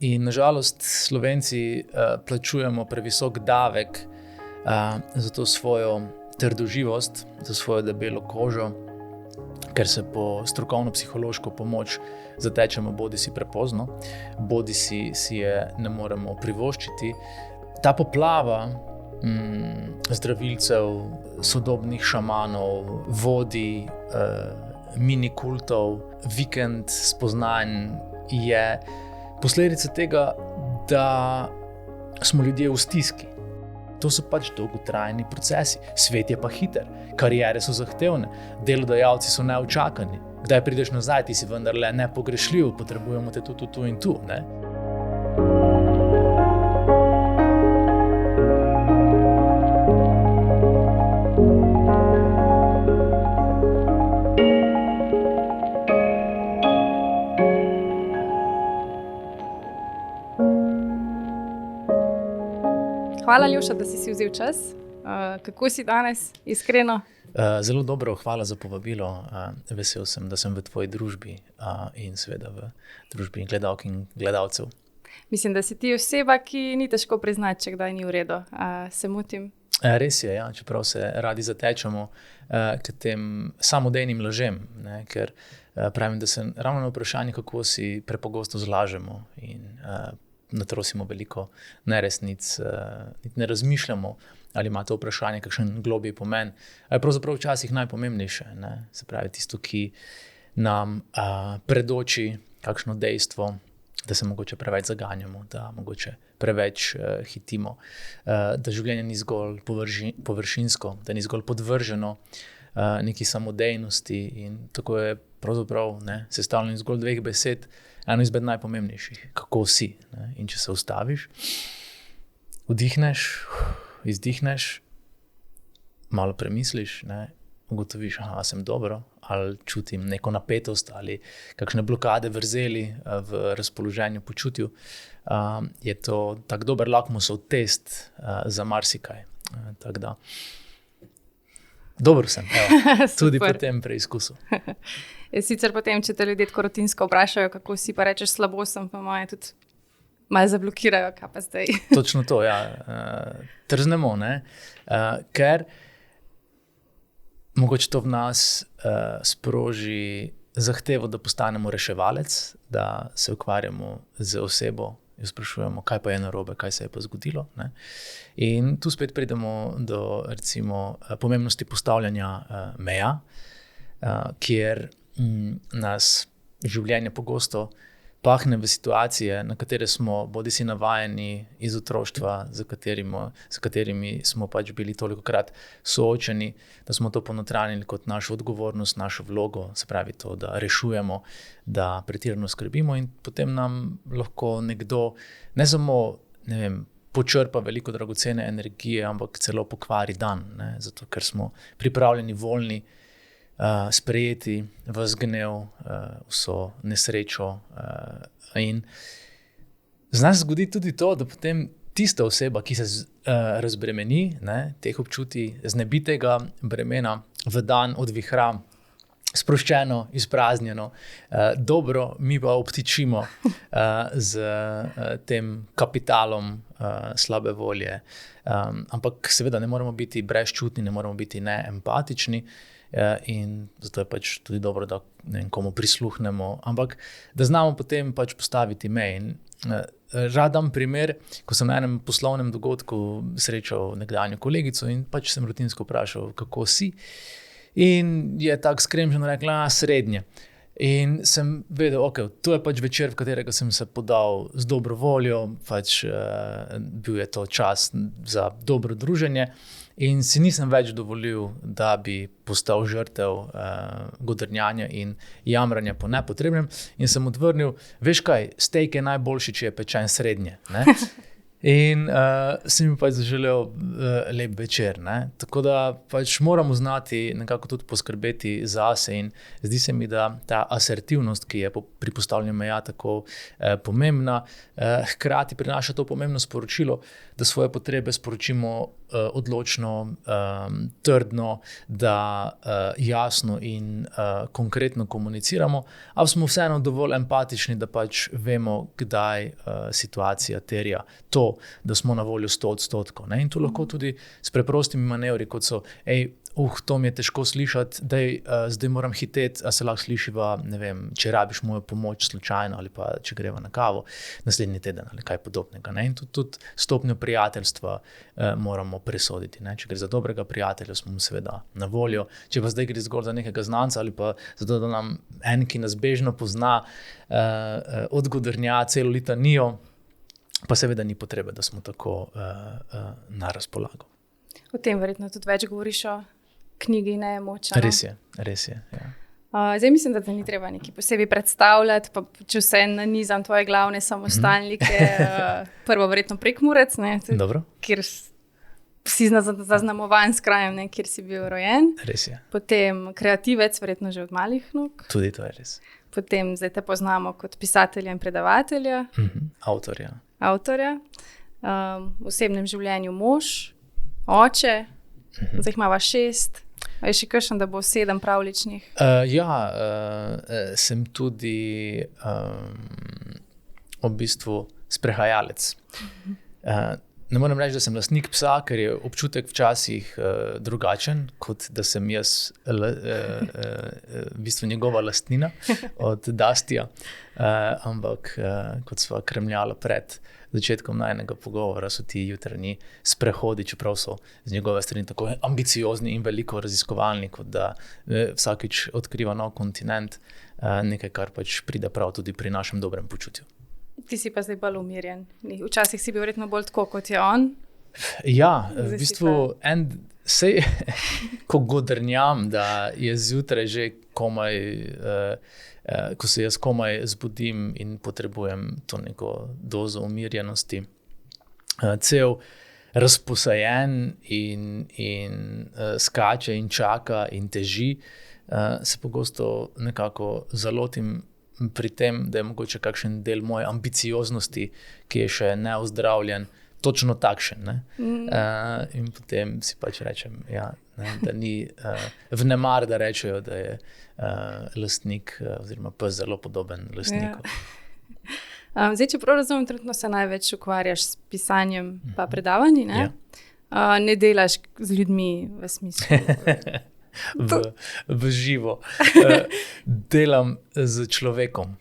In nažalost Slovenci plačujemo previsok davek za to svojo trdoživost, za svojo debelo kožo, ker se po strokovno-psihološko pomoč zatečemo bodisi prepozno, bodisi si je ne moremo privoščiti. Ta poplava zdravilcev, sodobnih šamanov, vodi, minikultov, vikend spoznanj je posledica tega, da smo ljudje v stiski. To so pač dolgotrajni procesi. Svet je pa hiter, kariere so zahtevne, delodajalci so neučakani. Kdaj prideš nazaj, ti si vendarle nepogrešljiv, potrebujemo te tu in tu, ne? Hvala, Ljuša, da si vzel čas. Kako si danes, iskreno? Zelo dobro, hvala za povabilo. Vesel sem, da sem v tvoji družbi in seveda v družbi gledalk in gledalcev. Mislim, da si ti oseba, ki ni težko priznati, če kdaj ni v redu. Se motim? Res je, ja, čeprav se radi zatečemo k tem samodejnim lažem, ne, ker pravim, da se ravno na vprašanje, kako si prepogosto zlažemo in natrosimo veliko neresnic, ne razmišljamo, ali ima to vprašanje kakšen globji pomen. Ali pravzaprav včasih najpomembnejše, ne? Se pravi tisto, ki nam predoči kakšno dejstvo, da se mogoče preveč zaganjamo, da mogoče preveč hitimo, da življenje ni zgolj površinsko, da ni zgolj podvrženo neki samodejnosti in tako je pravzaprav sestavljeno zgolj dveh besed, eno izmed najpomembnejših, kako si. Ne? In če se ustaviš, vdihneš, izdihneš, malo premisliš, ne? Ugotoviš, sem dobro, ali čutim neko napetost ali kakšne blokade vrzeli v razpoloženju, počutju, je to tak dober lakmusov test za marsikaj. Tako da, dobro sem, tudi po tem preizkusu. Sicer potem, če te ljudje tako rutinsko vprašajo, kako si, pa rečeš slabo sem, pa moje tudi malo zablokirajo, kaj pa zdaj. Točno to, ja. Trznemo, ne? Ker mogoče to v nas sproži zahtevo, da postanemo reševalec, da se ukvarjamo z osebo, jo sprašujemo, kaj pa je narobe, kaj se je pa zgodilo, ne? In tu spet pridemo do recimo pomembnosti postavljanja meja, kjer nas življenje pogosto pahne v situacije, na katere smo bodisi navajeni iz otroštva, z katerimi smo pač bili tolikokrat soočeni, da smo to ponotranili kot našo odgovornost, našo vlogo, se pravi to, da rešujemo, da pretirano skrbimo in potem nam lahko nekdo ne samo, počrpa veliko dragocene energije, ampak celo pokvari dan, ne? Zato, ker smo pripravljeni, voljni sprejeti ves gnev, vso nesrečo. In zna se zgoditi tudi to, da potem tista oseba, ki se razbremeni, teh občutij, znebitega bremena v dan odvihra, sproščeno, izpraznjeno, dobro, mi pa obtičimo z tem kapitalom slabe volje. Ampak seveda ne moramo biti brezčutni, ne moramo biti neempatični, in zato je pač tudi dobro, da komu prisluhnemo, ampak da znamo potem pač postaviti meje. Rad dam primer, ko sem na enem poslovnem dogodku srečal nekdanjo kolegico in pač sem rutinsko vprašal, kako si, in je tako skremženo rekla, srednje. In sem vedel, to je pač večer, v katerega sem se podal z dobro voljo, pač bil je to čas za dobro druženje. In si nisem več dovolil, da bi postal žrtev godrnjanja in jamranja po nepotrebnem. In sem odvrnil, veš kaj, steak je najboljši, če je pečen srednje. Ne? In sem mi pač zaželel lep večer. Ne? Tako da pač moramo znati nekako tudi poskrbeti zase in zdi se mi, da ta asertivnost, ki je pri postavljanju meja tako pomembna, hkrati prinaša to pomembno sporočilo, da svoje potrebe sporočimo odločno, trdno, da jasno in konkretno komuniciramo, ali smo vseeno dovolj empatični, da pač vemo, kdaj situacija terja to, da smo na voljo 100%. Ne? In to lahko tudi s preprostimi manevri, kot so, to mi je težko slišati, zdaj moram hiteti, a se lahko slišiva, ne vem, če rabiš mojo pomoč slučajno ali pa če greva na kavo naslednji teden ali kaj podobnega. Ne? In tudi stopnjo prijateljstva moramo presoditi. Ne? Če gre za dobrega prijatelja, smo mu seveda na voljo. Če pa zdaj gre zgolj za nekega znanca ali pa zato, da nam en, ki nas bežno pozna, odgodrnja celo litanijo, pa seveda ni potrebe, da smo tako na razpolago. O tem verjetno tudi več govoriš o knjigi Nemoč. Res je. Ja. Zdaj mislim, da te ni treba nekaj posebej predstavljati, pa če vse nanizam tvoje glavne samostalnike, prvo verjetno Prekmurec, kjer si zaznamovan s krajem, kjer si bil rojen. Res je. Potem kreativec, verjetno že od malih nog. Tudi to je res. Potem zdaj te poznamo kot pisatelja in predavatelja. Avtorja. V osebnem življenju mož, oče, zdaj imava 6, je še kakšen, da bo 7 pravličnih? Sem tudi v bistvu sprehajalec. Ne moram reči, da sem lastnik psa, ker je občutek včasih drugačen, kot da sem jaz v bistvu njegova lastnina od Dastija. Ampak kot sva kremljala pred začetkom najnega pogovora, so ti jutranji sprehodi, čeprav so z njegove strani tako ambiciozni in veliko raziskovalni, kot da vsakič odkriva nov kontinent, nekaj, kar pač pride prav tudi pri našem dobrem počutju. Ti si pa zdaj bolj umirjen. Včasih si bil verjetno bolj tako, kot je on. Ja, v bistvu ko godrnjam, da je zjutraj že komaj, ko se jaz komaj zbudim in potrebujem to neko dozo umirjenosti, cel razposajen in skače in čaka in teži, se pogosto nekako zalotim pri tem, da je mogoče kakšen del moje ambicioznosti, ki je še neozdravljen, točno takšen. Ne? In potem si pač rečem, da ni vnemar, da rečejo, da je lastnik oziroma pes zelo podoben lastniku. Zdaj, če prav razumem, trenutno se največ ukvarjaš s pisanjem pa predavanji, ne? Ne delaš z ljudmi v smislu... v živo. Delam z človekom,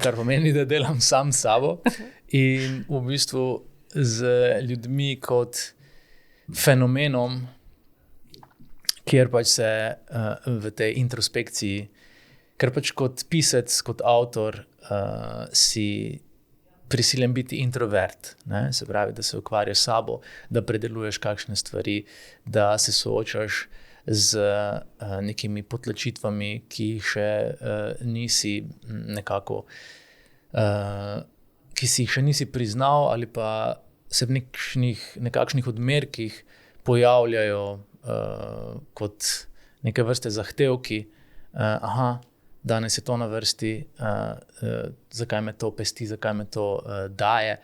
kar pomeni, da delam sam s sabo in v bistvu z ljudmi kot fenomenom, kjer pač se v tej introspekciji, ker pač kot pisec, kot avtor si prisiljen biti introvert, ne? Se pravi, da se ukvarjaš s sabo, da predeluješ kakšne stvari, da se soočaš z nekimi potlačitvami, ki jih še nisi nekako, ki si jih še nisi priznal ali pa se v nekakšnih odmerkih pojavljajo kot neke vrste zahtevki. Danes je to na vrsti, zakaj me to pesti, zakaj me to daje.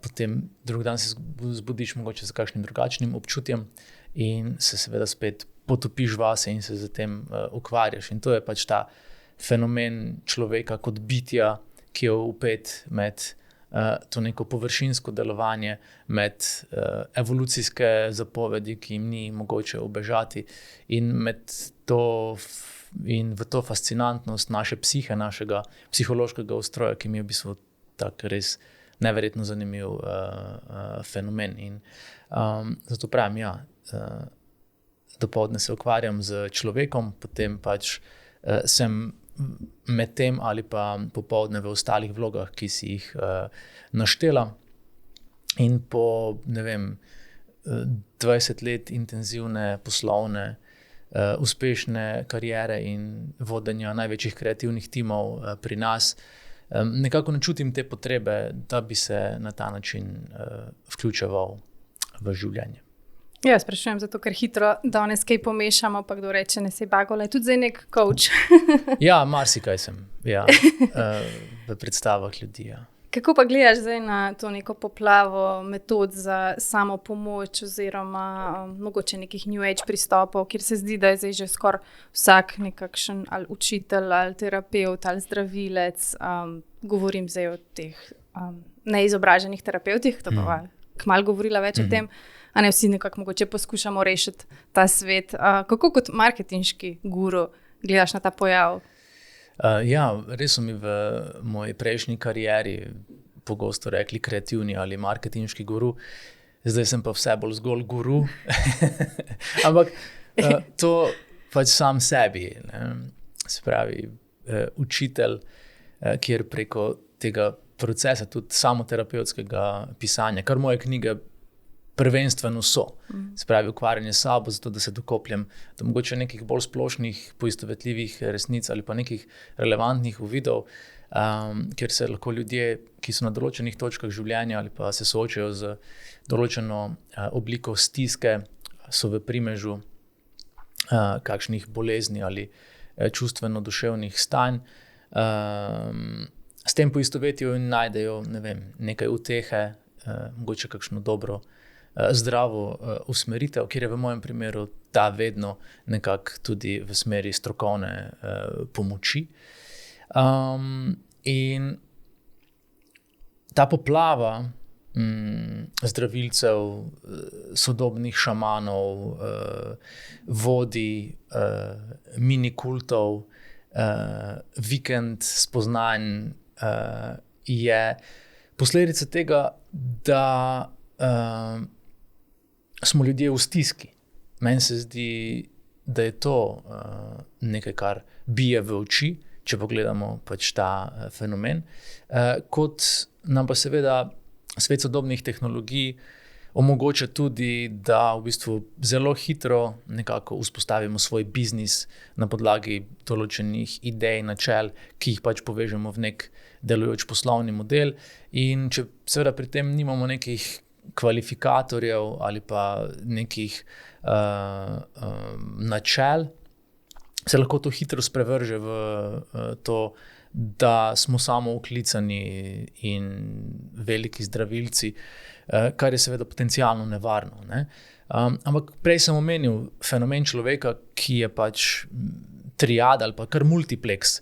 Potem drug dan se zbudiš mogoče z kakšnim drugačnim občutjem in se seveda spet potopiš vase in se z tem ukvarjaš. In to je pač ta fenomen človeka kot bitja, ki je vpet med to neko površinsko delovanje, med evolucijske zapovedi, ki jim ni mogoče ubežati, in v to fascinantnost naše psihe, našega psihološkega ustroja, ki mi je v bistvu tak res neverjetno zanimiv fenomen. In zato pravim, dopoldne se ukvarjam z človekom, potem pač sem med tem ali pa popoldne v ostalih vlogah, ki si jih naštela. In po, 20 let intenzivne poslovne, uspešne kariere in vodenja največjih kreativnih timov pri nas, nekako ne čutim te potrebe, da bi se na ta način vključeval v življenje. Ja, sprašujem zato, ker hitro danes kaj pomešamo, pa kdo reče, ne sej bagola, je tudi zdaj nek coach. Ja, marsikaj sem, v predstavah ljudi. Ja. Kako pa gledaš zdaj na to neko poplavo metod za samo pomoč oziroma mogoče nekih New Age pristopov, kjer se zdi, da je zdaj že skoraj vsak nekakšen ali učitelj ali terapevt ali zdravilec, govorim zdaj o teh neizobraženih terapevtih, to pa kmalu govorila več o tem, a ne vsi nekako mogoče poskušamo rešiti ta svet. Kako kot marketinški guru gledaš na ta pojav? Ja, res so mi v moji prejšnji karieri pogosto rekli kreativni ali marketinški guru, zdaj sem pa vse bolj zgolj guru. Ampak to pač sam sebi, ne? Se pravi, učitelj, kjer preko tega procesa, tudi samoterapevtskega pisanja, kar moje knjige prvenstveno so. Se pravi, ukvarjanje s sabo, zato da se dokopljem do mogoče nekih bolj splošnih, poistovetljivih resnic ali pa nekih relevantnih uvidov, kjer se lahko ljudje, ki so na določenih točkah življenja ali pa se soočajo z določeno obliko stiske, so v primežu kakšnih bolezni ali čustveno-duševnih stanj, s tem poistovetijo in najdejo, ne vem, nekaj utehe, mogoče kakšno dobro zdravo usmeritev, kjer je v mojem primeru ta vedno nekako tudi v smeri strokovne pomoči. In ta poplava zdravilcev, sodobnih šamanov, vodij, minikultov, vikend spoznanj je posledica tega, da smo ljudje v stiski. Meni se zdi, da je to nekaj, kar bije v oči, če pogledamo pač ta fenomen. Kot nam pa seveda svet sodobnih tehnologij omogoča tudi, da v bistvu zelo hitro nekako vzpostavimo svoj biznis na podlagi določenih idej, načel, ki jih pač povežemo v nek delujoč poslovni model. In če seveda pri tem nimamo nekih kvalifikatorjev ali pa nekih načel, se lahko to hitro sprevrže v to, da smo samo uklicani in veliki zdravilci, kar je seveda potencialno nevarno, ne? Ampak prej sem omenil fenomen človeka, ki je pač triada ali pa kar multiplex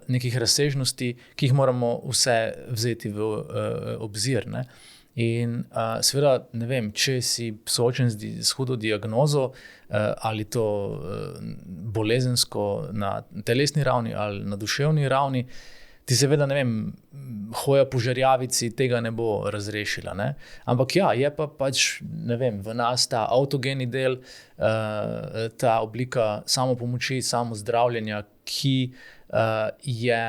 nekih razsežnosti, ki jih moramo vse vzeti v obzir, ne? In seveda, ne vem, če si soočen s hudo diagnozo, ali to bolezensko na telesni ravni ali na duševni ravni, ti seveda, ne vem, hoja po žerjavici tega ne bo razrešila, ne? Ampak ja, je pa pač, ne vem, v nas ta avtogeni del, ta oblika samopomoči, samozdravljenja, ki je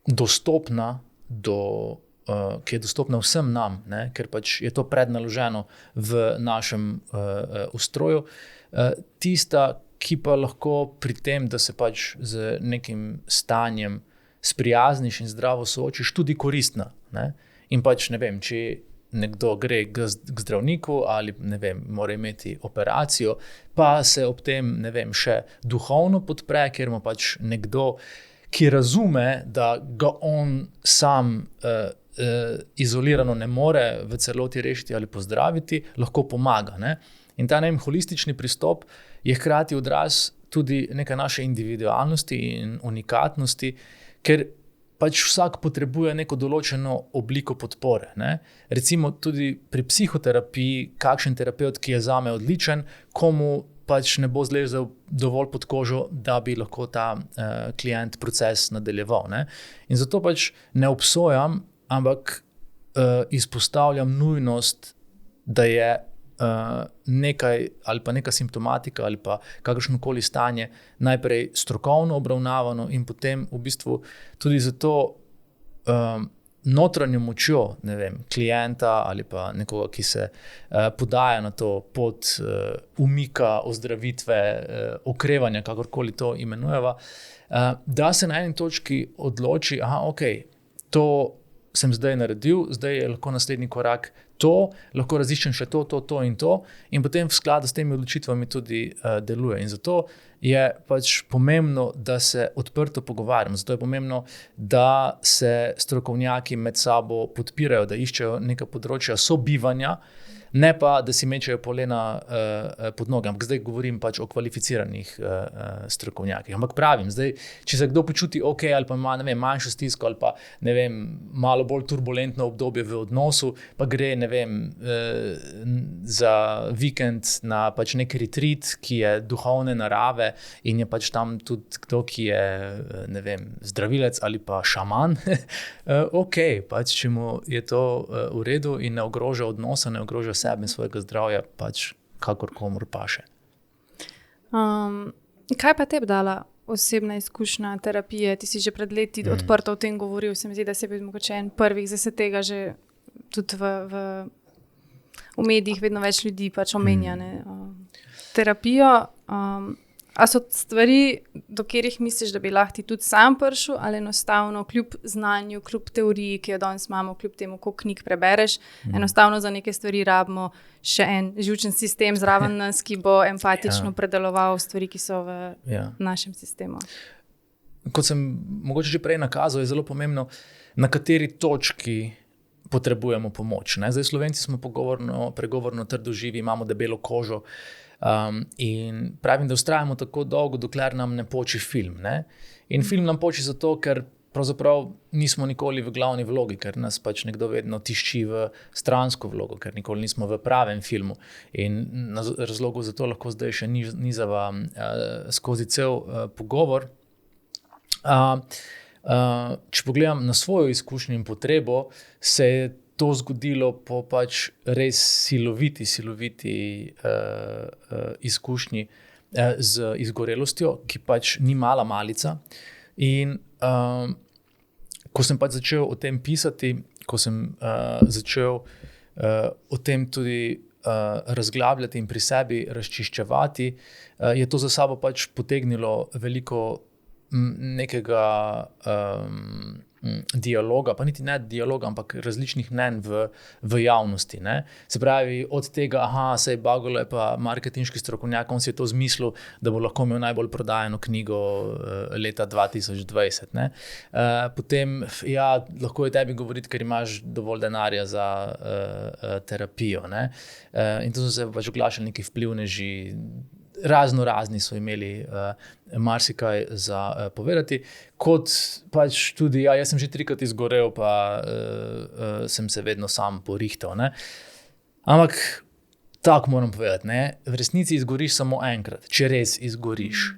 dostopna ki je dostopna vsem nam, ne? Ker pač je to prednaloženo v našem ustroju. Tista, ki pa lahko pri tem, da se pač z nekim stanjem sprijazniš in zdravo soočiš, tudi koristna, ne? In pač, ne vem, če nekdo gre k zdravniku ali, ne vem, mora imeti operacijo, pa se ob tem, ne vem, še duhovno podpre, ker ima pač nekdo, ki razume, da ga on sam izolirano ne more v celoti rešiti ali pozdraviti, lahko pomaga, ne? In ta holistični pristop je hkrati odraz tudi neke naše individualnosti in unikatnosti, ker pač vsak potrebuje neko določeno obliko podpore, ne? Recimo tudi pri psihoterapiji, kakšen terapevt, ki je zame odličen, komu pač ne bo zlezel dovolj pod kožo, da bi lahko ta klient proces nadaljeval, ne? In zato pač ne obsojam, ampak izpostavljam nujnost, da je nekaj ali pa neka simptomatika ali pa kakršnokoli stanje najprej strokovno obravnavano in potem v bistvu tudi zato notranjo močjo, ne vem, klienta ali pa nekoga, ki se podaja na to pot umika, ozdravitve, okrevanja, kakorkoli to imenujeva, da se na eni točki odloči, to sem zdaj naredil, zdaj je lahko naslednji korak to, lahko raziščem še to in potem v skladu s temi odločitvami tudi deluje. In zato je pač pomembno, da se odprto pogovarjamo. Zato je pomembno, da se strokovnjaki med sabo podpirajo, da iščejo neka področja sobivanja, ne pa, da si mečejo polena pod noge. Ampak zdaj govorim pač o kvalificiranih strokovnjakih. Ampak pravim, zdaj, če se kdo počuti ok, ali pa ima, ne vem, manjšo stisko, ali pa, ne vem, malo bolj turbulentno obdobje v odnosu, pa gre, ne vem, za vikend na pač nek retreat, ki je duhovne narave in je pač tam tudi kdo, ki je, ne vem, zdravilec ali pa šaman, ok, pač če mu je to v redu in ne ogroža odnosa, ne ogroža sebe in svojega zdravja, pač kakor komur paše. Kaj pa tebi dala osebna izkušnja terapije? Ti si že pred leti odprto o tem govoril, se mi zdi, da si bil mogoče en prvih, zdaj se tega že tudi v medijih vedno več ljudi pač omenja terapijo. A so stvari, do katerih misliš, da bi lahko ti tudi sam prišel, ali enostavno kljub znanju, kljub teoriji, ki jo danes imamo, kljub temu, koliko knjig prebereš, enostavno za neke stvari rabimo še en živčen sistem zraven nas, ki bo empatično predeloval stvari, ki so v našem sistemu. Kot sem mogoče že prej nakazal, je zelo pomembno, na kateri točki potrebujemo pomoč. Zdaj, Slovenci smo pregovorno trdoživi, imamo debelo kožo, in pravim, da vztrajamo tako dolgo, dokler nam ne poči film. In film nam poči zato, ker pravzaprav nismo nikoli v glavni vlogi, ker nas pač nekdo vedno tišči v stransko vlogo, ker nikoli nismo v pravem filmu. In razlogov za to lahko zdaj še nizava skozi cel pogovor. Če pogledam na svojo izkušnjo in potrebo, se je to zgodilo po pač res siloviti izkušnji z izgorelostjo, ki pač ni mala malica. In ko sem pač začel o tem pisati, ko sem začel o tem tudi razglabljati in pri sebi razčiščevati, je to za sabo pač potegnilo veliko nekega dialoga, pa niti ne dialoga, ampak različnih mnenj v javnosti. Se pravi, od tega, sej Bagolo je pa marketinški strokovnjak, on si je to zmislil, da bo lahko imel najbolj prodajano knjigo leta 2020. Potem, lahko je tebi govoriti, ker imaš dovolj denarja za terapijo. In to so se pač oglašali neki vplivneži, razni so imeli marsikaj za povedati, kot pač tudi, jaz sem že 3krat izgorel, pa sem se vedno sam porihtal. Ampak tako moram povedati, v resnici izgoriš samo enkrat, če res izgoriš.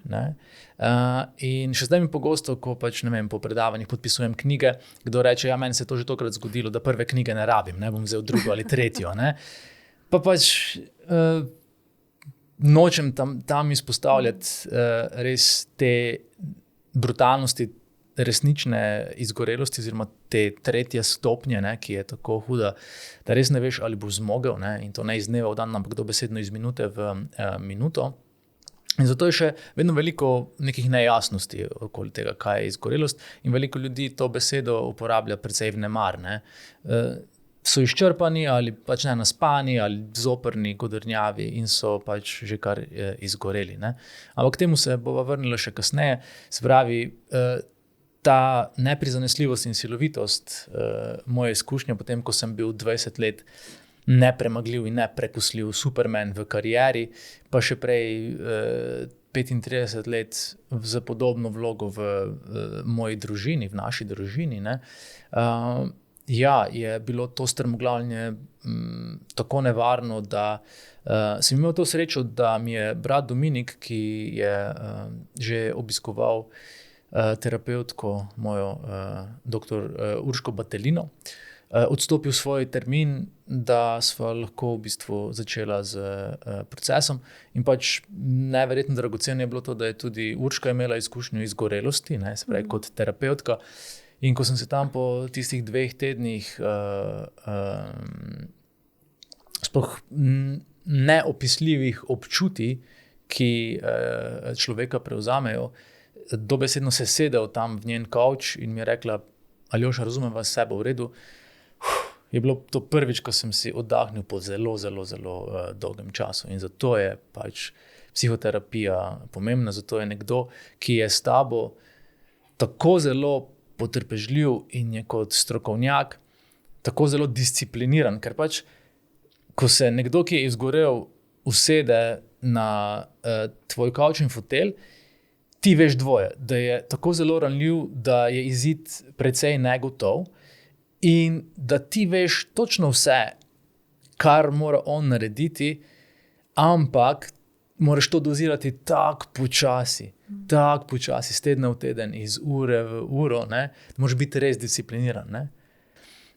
In še zdaj mi pogosto, ko pač, ne vem, po predavanjih podpisujem knjige, kdo reče, meni se je to že tokrat zgodilo, da prve knjige ne rabim, bom vzel drugo ali tretjo. Pa pač nočem tam izpostavljati res te brutalnosti, resnične izgorelosti, oziroma te tretje stopnje, ki je tako huda, da res ne veš, ali boš zmogel, in to ne iz dneva v dan, ampak dobesedno iz minute v minuto. In zato je še vedno veliko nekih nejasnosti okoli tega, kaj je izgorelost, in veliko ljudi to besedo uporablja precej vnemar. So izčrpani ali pač ne naspani ali zoprni, godrnjavi in so pač že kar izgoreli. Ampak k temu se bova vrnila še kasneje. Se pravi, ta neprizanesljivost in silovitost moje izkušnje, potem ko sem bil 20 let nepremagljiv in neprekosljiv Superman v karieri, pa še prej 35 let za podobno vlogo v moji družini, v naši družini, je bilo to strmoglavljenje tako nevarno, da sem imel to srečo, da mi je brat Dominik, ki je že obiskoval terapevtko mojo, dr. Urško Batelino, odstopil svoj termin, da sva lahko v bistvu začela z procesom. In pač neverjetno dragoceno je bilo to, da je tudi Urška imela izkušnjo izgorelosti, se pravi kot terapevtka. In ko sem se tam po tistih 2 tednih sploh neopisljivih občutij, ki človeka prevzamejo, dobesedno se sedel tam v njen kavč in mi je rekla, Aljoša, razumem vas, vse bo v redu. Je bilo to prvič, ko sem si oddahnil po zelo, zelo, zelo dolgem času. In zato je pač psihoterapija pomembna, zato je nekdo, ki je s tabo tako zelo potrpežljiv in je kot strokovnjak tako zelo discipliniran, ker pač, ko se nekdo, ki je izgorel, usede na tvoj kavč in fotelj, ti veš dvoje, da je tako zelo ranljiv, da je izid precej negotov in da ti veš točno vse, kar mora on narediti, ampak moraš to dozirati tako počasi, iz tedna v teden, iz ure v uro, ne? Moraš biti res discipliniran, ne?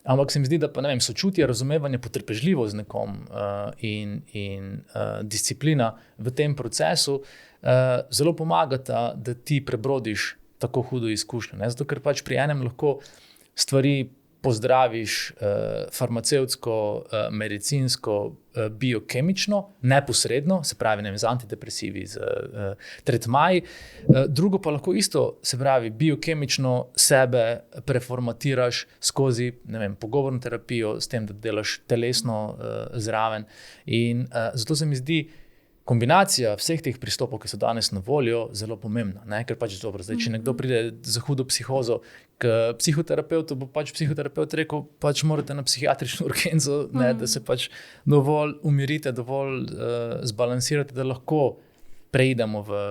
Ampak se mi zdi, da pa, ne vem, sočutje, razumevanje, potrpežljivost z nekom in disciplina v tem procesu zelo pomagata, da ti prebrodiš tako hudo izkušnjo, ne? Zato, ker pač pri enem lahko stvari pozdraviš farmacevtsko, medicinsko, biokemično, neposredno, se pravi, ne vem, z antidepresivi, z tretmaji. Drugo pa lahko isto, se pravi, biokemično sebe preformatiraš skozi, ne vem, pogovorno terapijo, s tem, da delaš telesno zraven. In zato se mi zdi kombinacija vseh teh pristopov, ki so danes na voljo, zelo pomembna, ne? Ker pač dobro, zdaj, če nekdo pride za hudo psihozo k psihoterapeutu, bo pač psihoterapeut rekel, pač morate na psihiatrično urgenco, ne, da se pač dovolj umirite, dovolj zbalansirate, da lahko preidemo v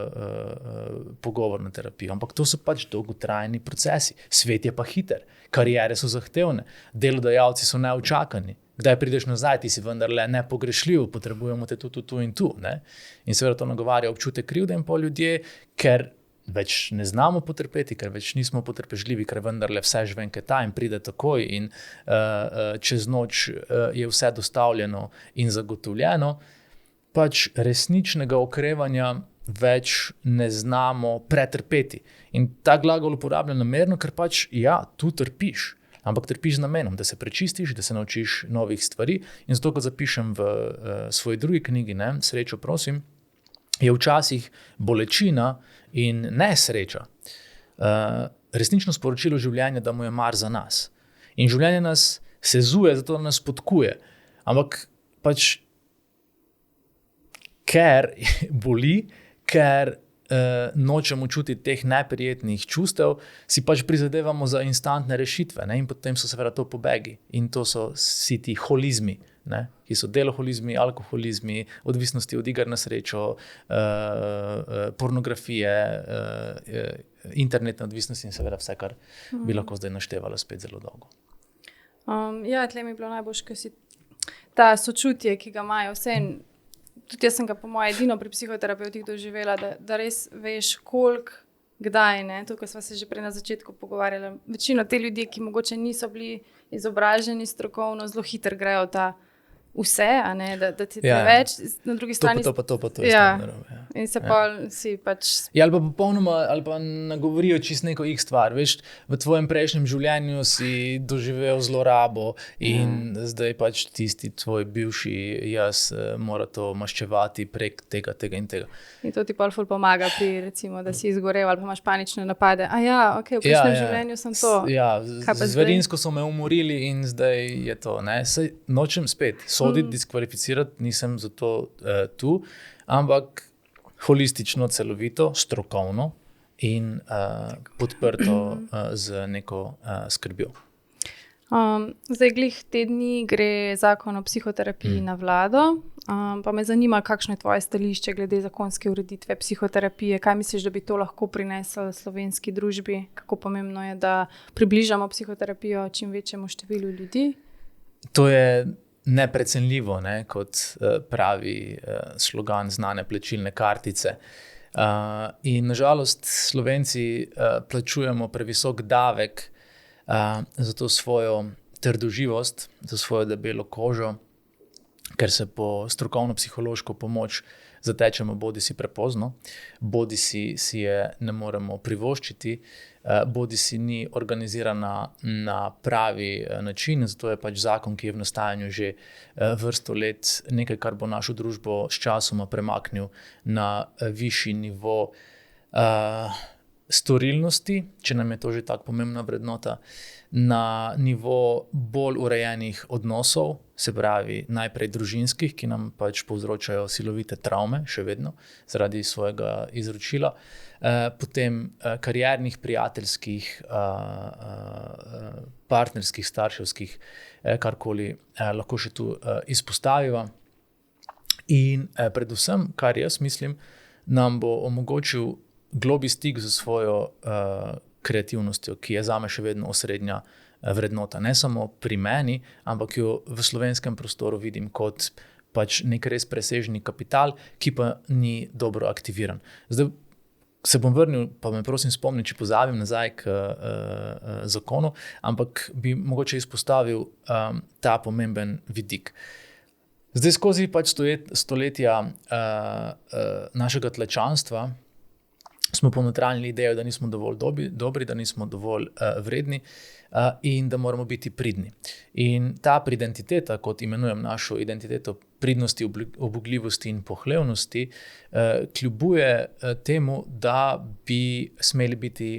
pogovorno terapijo. Ampak to so pač dolgotrajni procesi. Svet je pa hiter, kariere so zahtevne, delodajalci so neučakani. Kdaj prideš nazaj, ti si vendarle nepogrešljiv, potrebujemo te tu in tu. Ne? In seveda to nagovarja občutek krivde in pol ljudje, ker več ne znamo potrpeti, ker več nismo potrpežljivi, ker vendarle vse žvenketa in pride takoj in čez noč je vse dostavljeno in zagotovljeno, pač resničnega okrevanja več ne znamo pretrpeti. In ta glagol uporabljam namerno, ker pač ja, tu trpiš. Ampak trpiš z namenom, da se prečistiš, da se naučiš novih stvari. In zato, ko zapišem v svoji drugi knjigi, ne, Srečo prosim, je včasih bolečina in nesreča resnično sporočilo življenja, da mu je mar za nas. In življenje nas sezuje, zato da nas podkuje. Ampak pač, ker boli, ker nočemo čutiti teh neprijetnih čustev, si pač prizadevamo za instantne rešitve, ne? In potem so seveda to pobegi. In to so vsi ti holizmi, ne? Ki so deloholizmi, alkoholizmi, odvisnosti od iger na srečo, pornografije, internetne odvisnosti in seveda vse, kar bi lahko zdaj naštevala spet zelo dolgo. Ja, tle mi je bilo najboljše, ker si ta sočutje, ki ga imajo vse. Tudi jaz sem ga po moje edino pri psihoterapeutih doživela, da res veš, koliko, kdaj, ne. Tukaj sva se že prej na začetku pogovarjala. Večino te ljudi, ki mogoče niso bili izobraženi strokovno, zelo hitro grejo ta vse, a ne, da ti preveč, na drugi strani... To pa to. Ja, in se pa si pač... Ja, ali pa popolnoma, ali pa nagovorijo čisto neko stvar. Veš, v tvojem prejšnjem življenju si doživel zlorabo in zdaj pač tisti tvoj bivši jaz mora to maščevati prek tega in tega. In to ti pa ful pomaga pri, recimo, da si izgorel ali pa imaš panične napade. V prejšnjem življenju sem to. Ja, zverinsko so me umorili in zdaj je to, ne. Saj nočem spet soditi, diskvalificirati, nisem zato tu, ampak holistično, celovito, strokovno in podprto z neko skrbjo. Zdaj glih te dni gre zakon o psihoterapiji na vlado, pa me zanima, kakšno je tvoje stališče glede zakonske ureditve psihoterapije. Kaj misliš, da bi to lahko prineslo slovenski družbi? Kako pomembno je, da približamo psihoterapijo čim večjemu številu ljudi? To je neprecenljivo, ne, kot pravi slogan znane plačilne kartice. In nažalost Slovenci plačujemo previsok davek za to svojo trdoživost, za svojo debelo kožo, ker se po strokovno psihološko pomoč zatečemo bodisi prepozno, bodisi si je ne moremo privoščiti, bodisi ni organizirana na pravi način. Zato je pač zakon, ki je v nastajanju že vrsto let, nekaj, kar bo našo družbo s časoma premaknil na višji nivo storilnosti, če nam je to že tako pomembna vrednota, na nivo bolj urejenih odnosov, se pravi najprej družinskih, ki nam pač povzročajo silovite travme, še vedno, zaradi svojega izročila, potem kariernih, prijateljskih, partnerskih, starševskih, karkoli lahko še tu izpostaviva. In predvsem, kar jaz mislim, nam bo omogočil globlji stik z svojo kreativnostjo, ki je zame še vedno osrednja vrednota. Ne samo pri meni, ampak jo v slovenskem prostoru vidim kot pač nek res presežni kapital, ki pa ni dobro aktiviran. Zdaj se bom vrnil, pa me prosim spomni, če pozabim nazaj k zakonu, ampak bi mogoče izpostavil ta pomemben vidik. Zdaj skozi pač stoletja našega tlačanstva smo ponotranjili idejo, da nismo dovolj dobri, da nismo dovolj vredni in da moramo biti pridni. In ta pridentiteta, kot imenujem našo identiteto pridnosti, ubogljivosti in pohlevnosti, kljubuje temu, da bi smeli biti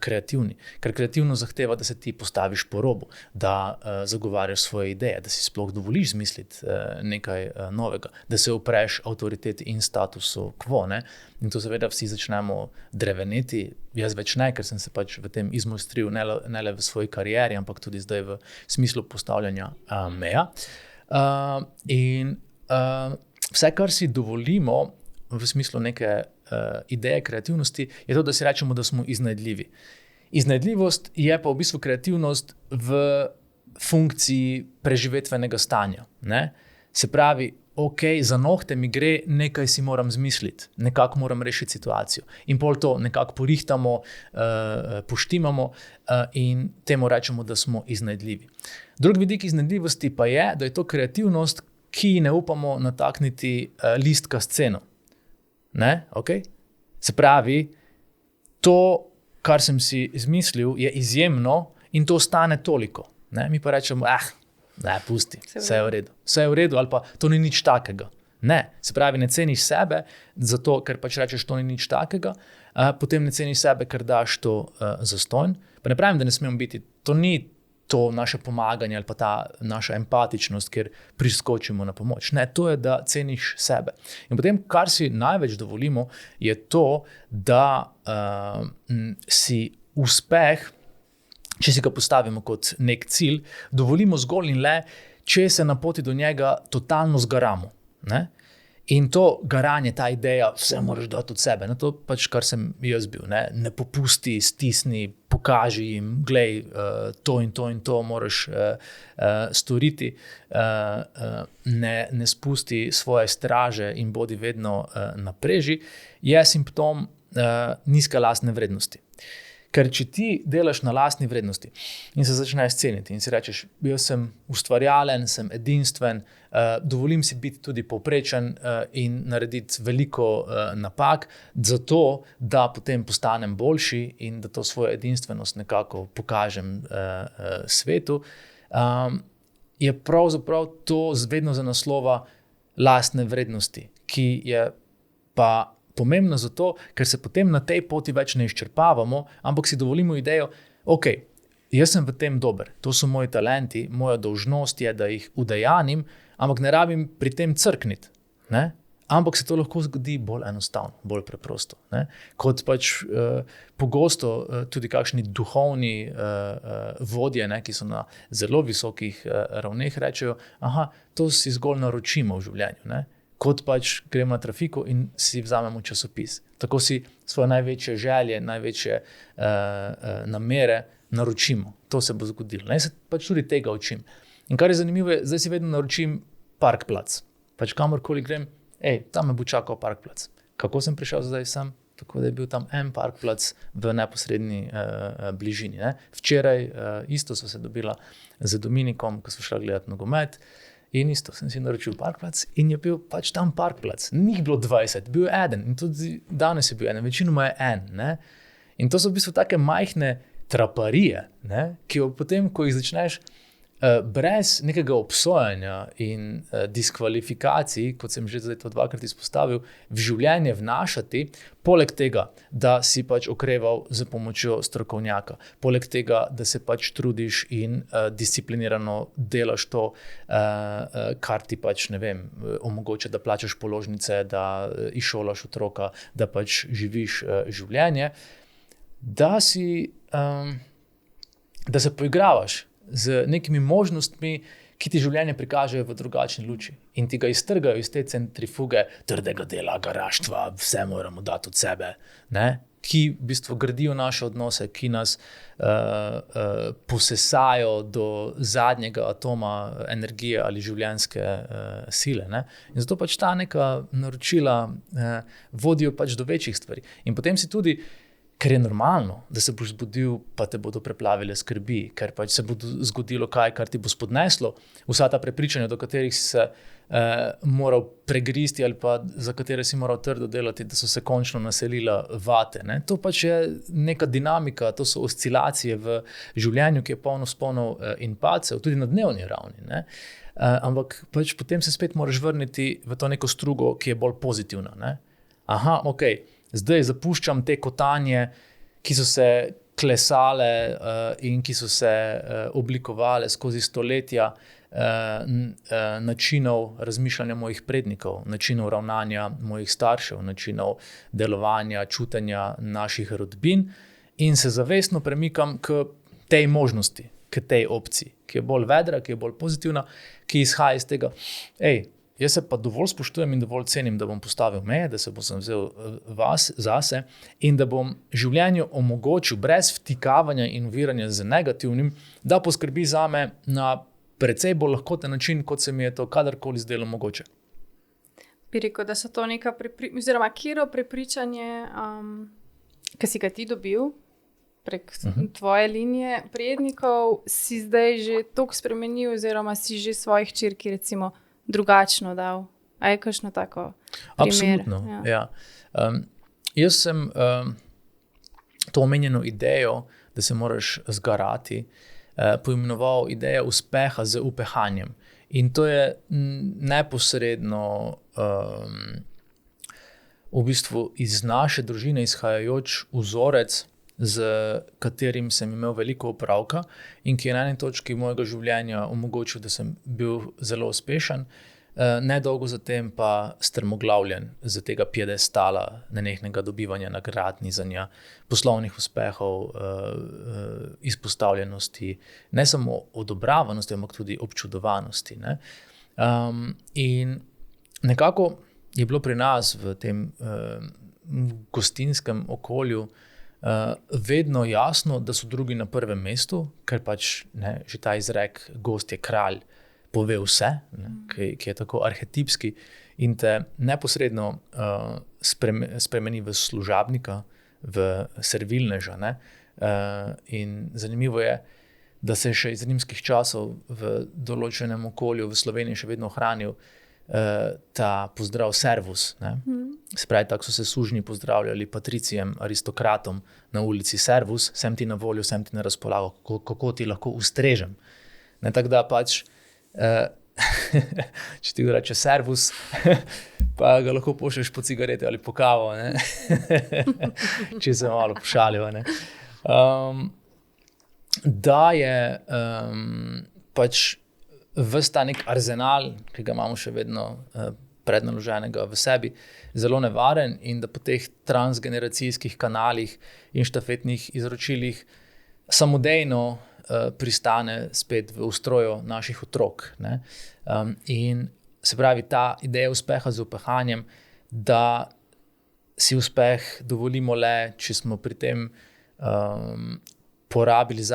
kreativni. Ker kreativno zahteva, da se ti postaviš po robu, da zagovarjaš svoje ideje, da si sploh dovoliš zmisliti nekaj novega, da se upreš avtoriteti in statusu quo. Ne? In to seveda vsi začnemo dreveneti, jaz več ne, ker sem se pač v tem izmostril, ne le v svoji karieri, ampak tudi zdaj v smislu postavljanja meja. Vse, kar si dovolimo v smislu neke ideje kreativnosti, je to, da si rečemo, da smo iznajdljivi. Iznajdljivost je pa v bistvu kreativnost v funkciji preživetvenega stanja. Ne? Se pravi, ok, za nohte mi gre, nekaj si moram zmisliti, nekako moram rešiti situacijo. In pol to nekako porihtamo, poštimamo in temu rečemo, da smo iznajdljivi. Drugi vidik iznajdljivosti pa je, da je to kreativnost, ki ne upamo natakniti listka sceno. Ne? Okay? Se pravi, to, kar sem si izmislil, je izjemno in to stane toliko. Ne? Mi pa rečemo, ne, pusti, vse je v redu. Vse je v redu ali pa to ni nič takega. Ne, se pravi, ne ceniš sebe, zato ker pač rečeš, to ni nič takega, potem ne ceniš sebe, ker daš to zastonj. Pa ne pravim, da ne smemo biti, to ni to naše pomaganje ali pa ta naša empatičnost, kjer priskočimo na pomoč. Ne, to je, da ceniš sebe. In potem, kar si največ dovolimo, je to, da si uspeh, če si ga postavimo kot nek cilj, dovolimo zgolj in le, če se na poti do njega totalno zgaramo. Ne? In to garanje, ta ideja, vse moraš dati od sebe. Na to pač, kar sem jaz bil. Ne popusti, stisni, pokaži jim, glej, to in to in to moraš storiti. Ne spusti svoje straže in bodi vedno na preži, je simptom nizke lastne vrednosti. Ker če ti delaš na lastni vrednosti in se začneš ceniti in si rečeš, jaz sem ustvarjalen, sem edinstven, dovolim si biti tudi povprečen in narediti veliko napak, zato da potem postanem boljši in da to svojo edinstvenost nekako pokažem svetu, je pravzaprav to vedno za naslova lastne vrednosti, ki je pa pomembno zato, ker se potem na tej poti več ne izčrpavamo, ampak si dovolimo idejo, ok, jaz sem v tem dober, to so moji talenti, moja dolžnost je, da jih udejanim, ampak ne rabim pri tem crkniti, ne? Ampak se to lahko zgodi bolj enostavno, bolj preprosto. Ne? Kot pač pogosto tudi kakšni duhovni vodje, ne, ki so na zelo visokih ravneh, rečejo, to si zgolj naročimo v življenju, ne? Kot pač gremo na trafiko in si vzamemo časopis. Tako si svoje največje želje, največje namere naročimo. To se bo zgodilo. Jaz se pač tudi tega učim. In kar je zanimivo, zdaj si vedno naročim parkplac. Pač kamorkoli grem, tam me bo čakal parkplac. Kako sem prišel zdaj sem? Tako da je bil tam en parkplac v neposredni bližini. Ne? Včeraj isto so se dobila z Dominikom, ko smo šli gledati nogomet. In isto, sem si naročil parkplac in je bil pač tam parkplac. Ni bilo 20, bil je eden in tudi danes je bil eden, večinoma je en. Ne? In to so v bistvu take majhne traparije, ne? Ki jo potem, ko jih začneš brez nekega obsojanja in diskvalifikacij, kot sem že zdaj to dvakrat izpostavil, v življenje vnašati, poleg tega, da si pač okreval z pomočjo strokovnjaka, poleg tega, da se pač trudiš in disciplinirano delaš to, kar ti pač, ne vem, omogoča, da plačaš položnice, da izšolaš otroka, da pač živiš življenje, da se poigravaš z nekimi možnostmi, ki ti življenje prikažejo v drugačni luči in ti ga iztrgajo iz te centrifuge trdega dela, garaštva, vse moramo dati od sebe, ne? Ki v bistvu gradijo naše odnose, ki nas posesajo do zadnjega atoma energije ali življenjske sile. Ne? In zato pač ta neka naročila vodijo pač do večjih stvari. In potem si tudi, ker je normalno, da se boš zbudil, pa te bodo preplavile skrbi, ker pač se bo zgodilo kaj, kar ti bo spodneslo, vsa ta prepričanja, do katerih si se moral pregristi ali pa za katere si moral trdo delati, da so se končno naselila vate. Ne? To pač je neka dinamika, to so oscilacije v življenju, ki je polno vzponov in padcev, tudi na dnevni ravni. Ne? Ampak pač potem se spet moraš vrniti v to neko strugo, ki je bolj pozitivna. Ne? Aha, okej. Zdaj zapuščam te kotanje, ki so se klesale in ki so se oblikovale skozi stoletja načinov razmišljanja mojih prednikov, načinov ravnanja mojih staršev, načinov delovanja, čutenja naših rodbin in se zavestno premikam k tej možnosti, k tej opciji, ki je bolj vedra, ki je bolj pozitivna, ki izhaja iz tega, jaz se pa dovolj spoštujem in dovolj cenim, da bom postavil meje, da se bom vzel zase in da bom življenju omogočil brez vtikavanja in oviranja z negativnim, da poskrbi zame na precej bolj lahkoten način, kot se mi je to kadarkoli zdelo mogoče. Bi rekel, da so to neka oziroma kjero prepričanje, ki si ga ti dobil prek tvoje linije prednikov, si zdaj že toliko spremenil oziroma si že svojih hčerki recimo drugačno dal. A je kakšno tako primer? Absolutno, ja. Jaz sem to omenjeno idejo, da se moraš zgarati, poimenoval ideja uspeha z upehanjem. In to je neposredno v bistvu iz naše družine izhajajoč vzorec, z katerim sem imel veliko opravka in ki je na eni točki mojega življenja omogočil, da sem bil zelo uspešen, nedolgo zatem pa strmoglavljen z tega piedestala nenehnega dobivanja nagrad, nizanja poslovnih uspehov, izpostavljenosti, ne samo odobravanosti, ampak tudi občudovanosti. Ne? In nekako je bilo pri nas v tem gostinskem okolju vedno jasno, da so drugi na prvem mestu, ker pač že ta izrek gost je kralj pove vse, ki je tako arhetipski in te neposredno spremeni v služabnika, v servilneža. Ne? In zanimivo je, da se je še iz rimskih časov v določenem okolju v Sloveniji še vedno ohranil ta pozdrav servus. Ne? Se pravi, tako so se sužnji pozdravljali patricijem, aristokratom na ulici servus, sem ti na voljo, sem ti na razpolago, kako ti lahko ustrežem. Ne, tako da pač, če ti reče servus, pa ga lahko pošlješ po cigarete ali po kavo, ne? Če se malo pošalijo. Ne? Da je pač ves ta nek arzenal, ki ga imamo še vedno prednaloženega v sebi, zelo nevaren in da po teh transgeneracijskih kanalih in štafetnih izročilih samodejno pristane spet v ustroju naših otrok. Ne? In se pravi, ta ideja uspeha z upehanjem, da si uspeh dovolimo le, če smo pri tem porabili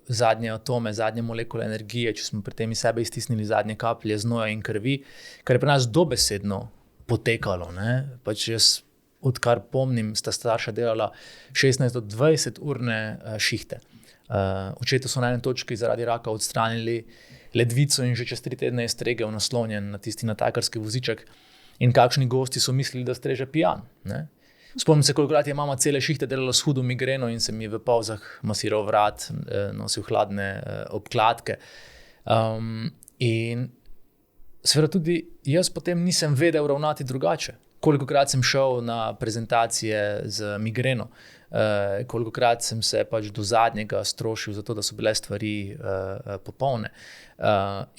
zadnje atome, zadnje molekule energije, če smo pri tem iz sebe iztisnili zadnje kaplje znoja in krvi, kar je pri nas dobesedno potekalo. Ne? Pač jaz, odkar pomnim, sta starša delala 16 do 20 urne šihte. Očetu so na eni točki zaradi raka odstranili ledvico in že čez 3 tedne je stregel naslonjen na tisti natakarski voziček in kakšni gosti so mislili, da streže pijan. Ne? Spomnim se, kolikokrat je mama cele šihte delala s hudo migreno in se mi v pavzah masiral vrat, nosil hladne obkladke. In seveda tudi jaz potem nisem vedel ravnati drugače. Kolikokrat sem šel na prezentacije z migreno, kolikokrat sem se pač do zadnjega strošil za to, da so bile stvari popolne.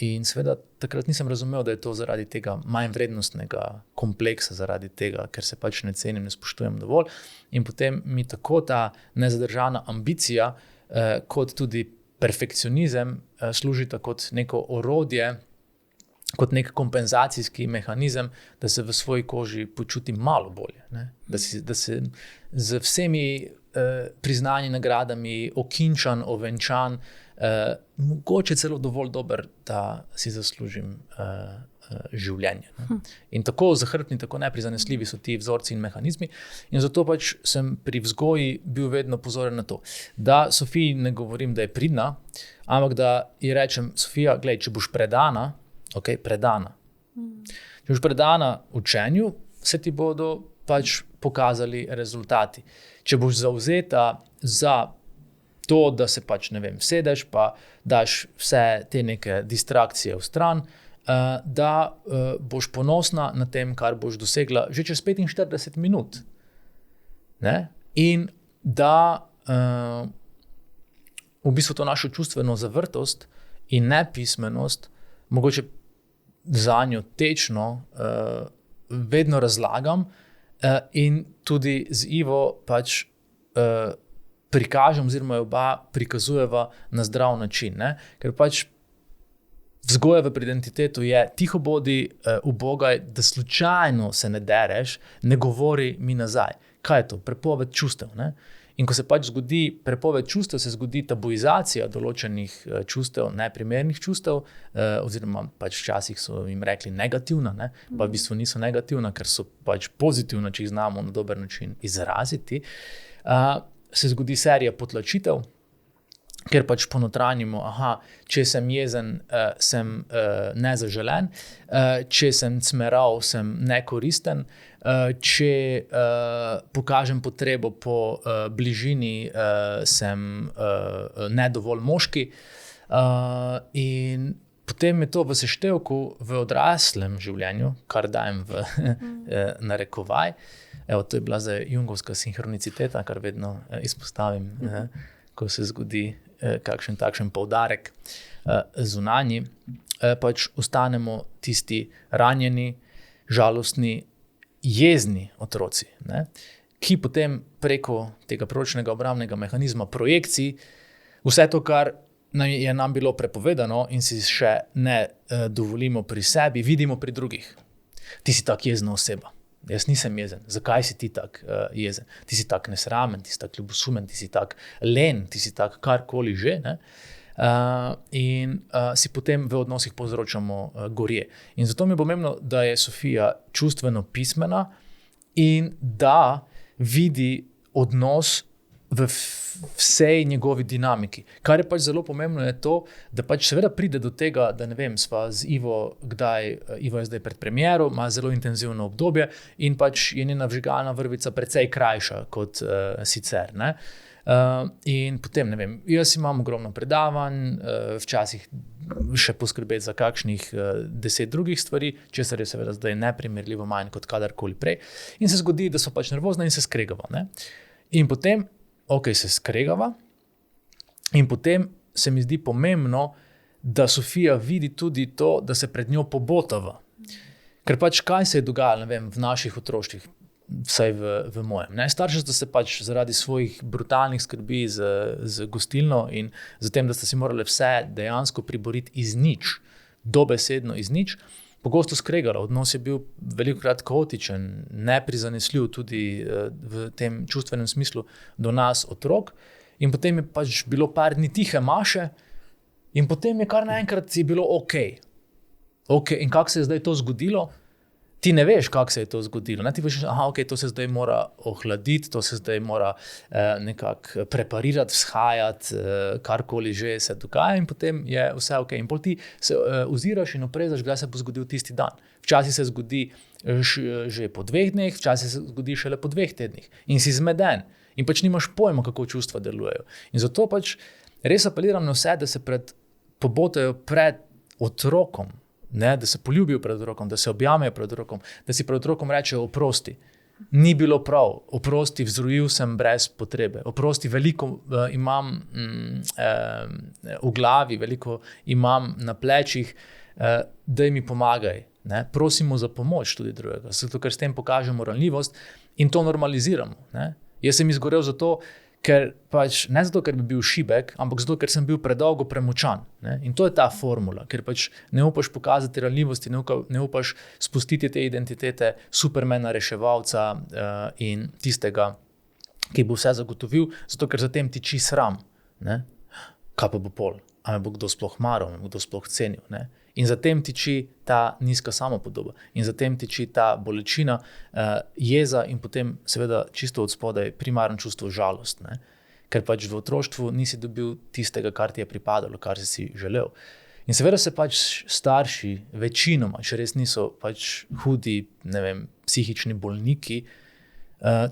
In seveda takrat nisem razumel, da je to zaradi tega manjvrednostnega kompleksa, zaradi tega, ker se pač ne cenim, ne spoštujem dovolj. In potem mi tako ta nezadržana ambicija, kot tudi perfekcionizem služita kot neko orodje, kot nek kompenzacijski mehanizem, da se v svoji koži počutim malo bolje. Ne? Da se z vsemi priznanji, nagradami, okinčan, ovenčan, mogoče celo dovolj dober, da si zaslužim življenje. Ne? In tako zahrbtni, tako neprizanesljivi so ti vzorci in mehanizmi. In zato pač sem pri vzgoji bil vedno pozoren na to, da Sofiji ne govorim, da je pridna, ampak da ji rečem, Sofija, glej, če boš predana, predana. Če boš predana učenju, se ti bodo pač pokazali rezultati. Če boš zavzeta za to, da se pač, ne vem, sedeš, pa daš vse te neke distrakcije v stran, da boš ponosna na tem, kar boš dosegla že čez 45 minut. Ne? In da v bistvu to našo čustveno zavrtost in nepismenost mogoče za njo tečno vedno razlagam in tudi z Ivo pač prikažem oziroma oba prikazujeva na zdrav način. Ne? Ker pač vzgoja v identitetu je tiho bodi, ubogaj, da slučajno se ne dereš, ne govori mi nazaj. Kaj je to? Prepoved čustev. Ne? In ko se pač zgodi prepoved čustev, se zgodi tabuizacija določenih čustev, neprimernih čustev, oziroma pač včasih so jim rekli negativna, ne? Pa v bistvu niso negativna, ker so pač pozitivna, če jih znamo na dober način izraziti. Se zgodi serija potlačitev, ker pač ponotranjimo, če sem jezen, sem nezaželen, če sem cmerav, sem nekoristen, če pokažem potrebo po bližini, sem nedovolj moški. In potem je to v seštevku v odraslem življenju, kar dajem v narekovaj. Evo, to je bila zdaj jungovska sinhroniciteta, kar vedno izpostavim, ko se zgodi kakšen takšen poudarek zunanji, pač ostanemo tisti ranjeni, žalostni, jezni otroci, ne? Ki potem preko tega proročnega obrambnega mehanizma projekcij vse to, kar je nam bilo prepovedano in si še ne dovolimo pri sebi, vidimo pri drugih. Ti si tak jezna oseba. Jaz nisem jezen. Zakaj si ti tak jezen? Ti si tak nesramen, ti si tak ljubosumen, ti si tak len, ti si tak karkoli že. Ne? In si potem v odnosih povzročamo gorje. In zato mi je pomembno, da je Sofija čustveno pismena in da vidi odnos v vsej njegovi dinamiki. Kar je pač zelo pomembno je to, da pač seveda pride do tega, da ne vem, sva z Ivo Ivo je zdaj pred premiero, ima zelo intenzivno obdobje in pač je njena vžigalna vrvica precej krajša kot sicer, ne. In potem, ne vem, jaz imam ogromno predavanj, včasih še poskrbeti za kakšnih 10 drugih stvari, česar je seveda zdaj neprimerljivo manj kot kadarkoli prej. In se zgodi, da so pač nervozna in se skregava, ne. In potem se skregava in potem se mi zdi pomembno, da Sofija vidi tudi to, da se pred njo pobotava. Ker pač kaj se je dogajalo, ne vem, v naših otroštvih, vsaj v mojem. Ne? Starši sta se pač zaradi svojih brutalnih skrbi z gostilno in z tem, da sta si morali vse dejansko priboriti iz nič, dobesedno iz nič, pogosto skregala. Odnos je bil velikokrat kaotičen, neprizanesljiv tudi v tem čustvenem smislu do nas otrok. In potem je pač bilo par dni tihe maše in potem je kar naenkrat je bilo okej. In kako se je zdaj to zgodilo? ti ne veš, kako se je to zgodilo. Ne? Ti veš, okay, to se zdaj mora ohladiti, to se zdaj mora nekako preparirati, vzhajati, karkoli že se dogaja in potem je vse ok. In potem ti se oziraš in oprezaš, kdaj se bo zgodil tisti dan. Včasih se zgodi že po 2 dneh, včasih se zgodi šele po 2 tednih in si zmeden in pač nimaš pojma, kako čustva delujejo. In zato pač res apeliram na vse, da se pobotajo pred otrokom, ne? Da se poljubijo pred otrokom, da se objamejo pred otrokom, da si pred otrokom rečejo oprosti. Ni bilo prav, oprosti, vzrojil sem brez potrebe, oprosti, veliko imam v glavi, veliko imam na plečih, daj mi pomagaj. Ne? Prosimo za pomoč tudi drugega, zato ker s tem pokažemo ranljivost in to normaliziramo. Ne? Jaz sem izgorel zato, ker pač, ne zato, ker bi bil šibek, ampak zato, ker sem bil predolgo premočan. Ne? In to je ta formula, ker pač ne upaš pokazati ranljivosti, ne upaš spustiti te identitete supermana, reševalca in tistega, ki bo vse zagotovil, zato ker zatem tiči sram. Ne? Kaj pa bo pol? A me bo kdo sploh maral, me bo kdo sploh cenil? Ne? In zatem tiči ta nizka samopodoba in zatem tiči ta bolečina, jeza in potem seveda čisto od spodaj primarno čustvo žalost. Ne? Ker pač v otroštvu nisi dobil tistega, kar ti je pripadalo, kar si želel. In seveda se pač starši večinoma, če res niso pač hudi, ne vem, psihični bolniki,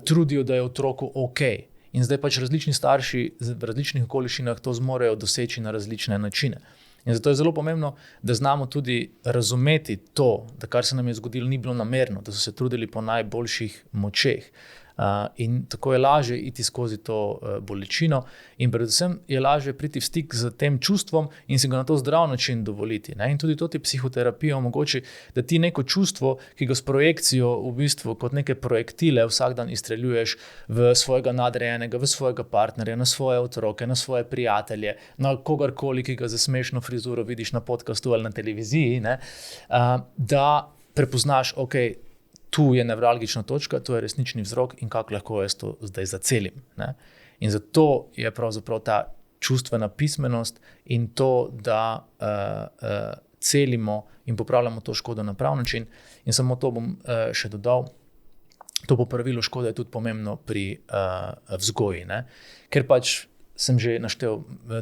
trudijo, da je otroku ok. In zdaj pač različni starši v različnih okoliščinah to zmorejo doseči na različne načine. In zato je zelo pomembno, da znamo tudi razumeti to, da kar se nam je zgodilo, ni bilo namerno, da so se trudili po najboljših močeh. In tako je lažje iti skozi to bolečino in predvsem je lažje priti v stik z tem čustvom in si ga na to zdrav način dovoliti. Ne? In tudi to ti psihoterapija omogoči, da ti neko čustvo, ki ga s projekcijo v bistvu kot neke projektile vsak dan izstreljuješ v svojega nadrejenega, v svojega partnerja, na svoje otroke, na svoje prijatelje, na kogarkoli, ki ga za smešno frizuro vidiš na podcastu ali na televiziji, ne? Da prepoznaš, ok, tu je nevralgična točka, to je resnični vzrok in kako lahko jaz to zdaj zacelim. Ne? In zato je pravzaprav ta čustvena pismenost in to, da celimo in popravljamo to škodo na prav način. In samo to bom še dodal, to popravilo škode je tudi pomembno pri vzgoji. Ne? Ker pač sem že naštel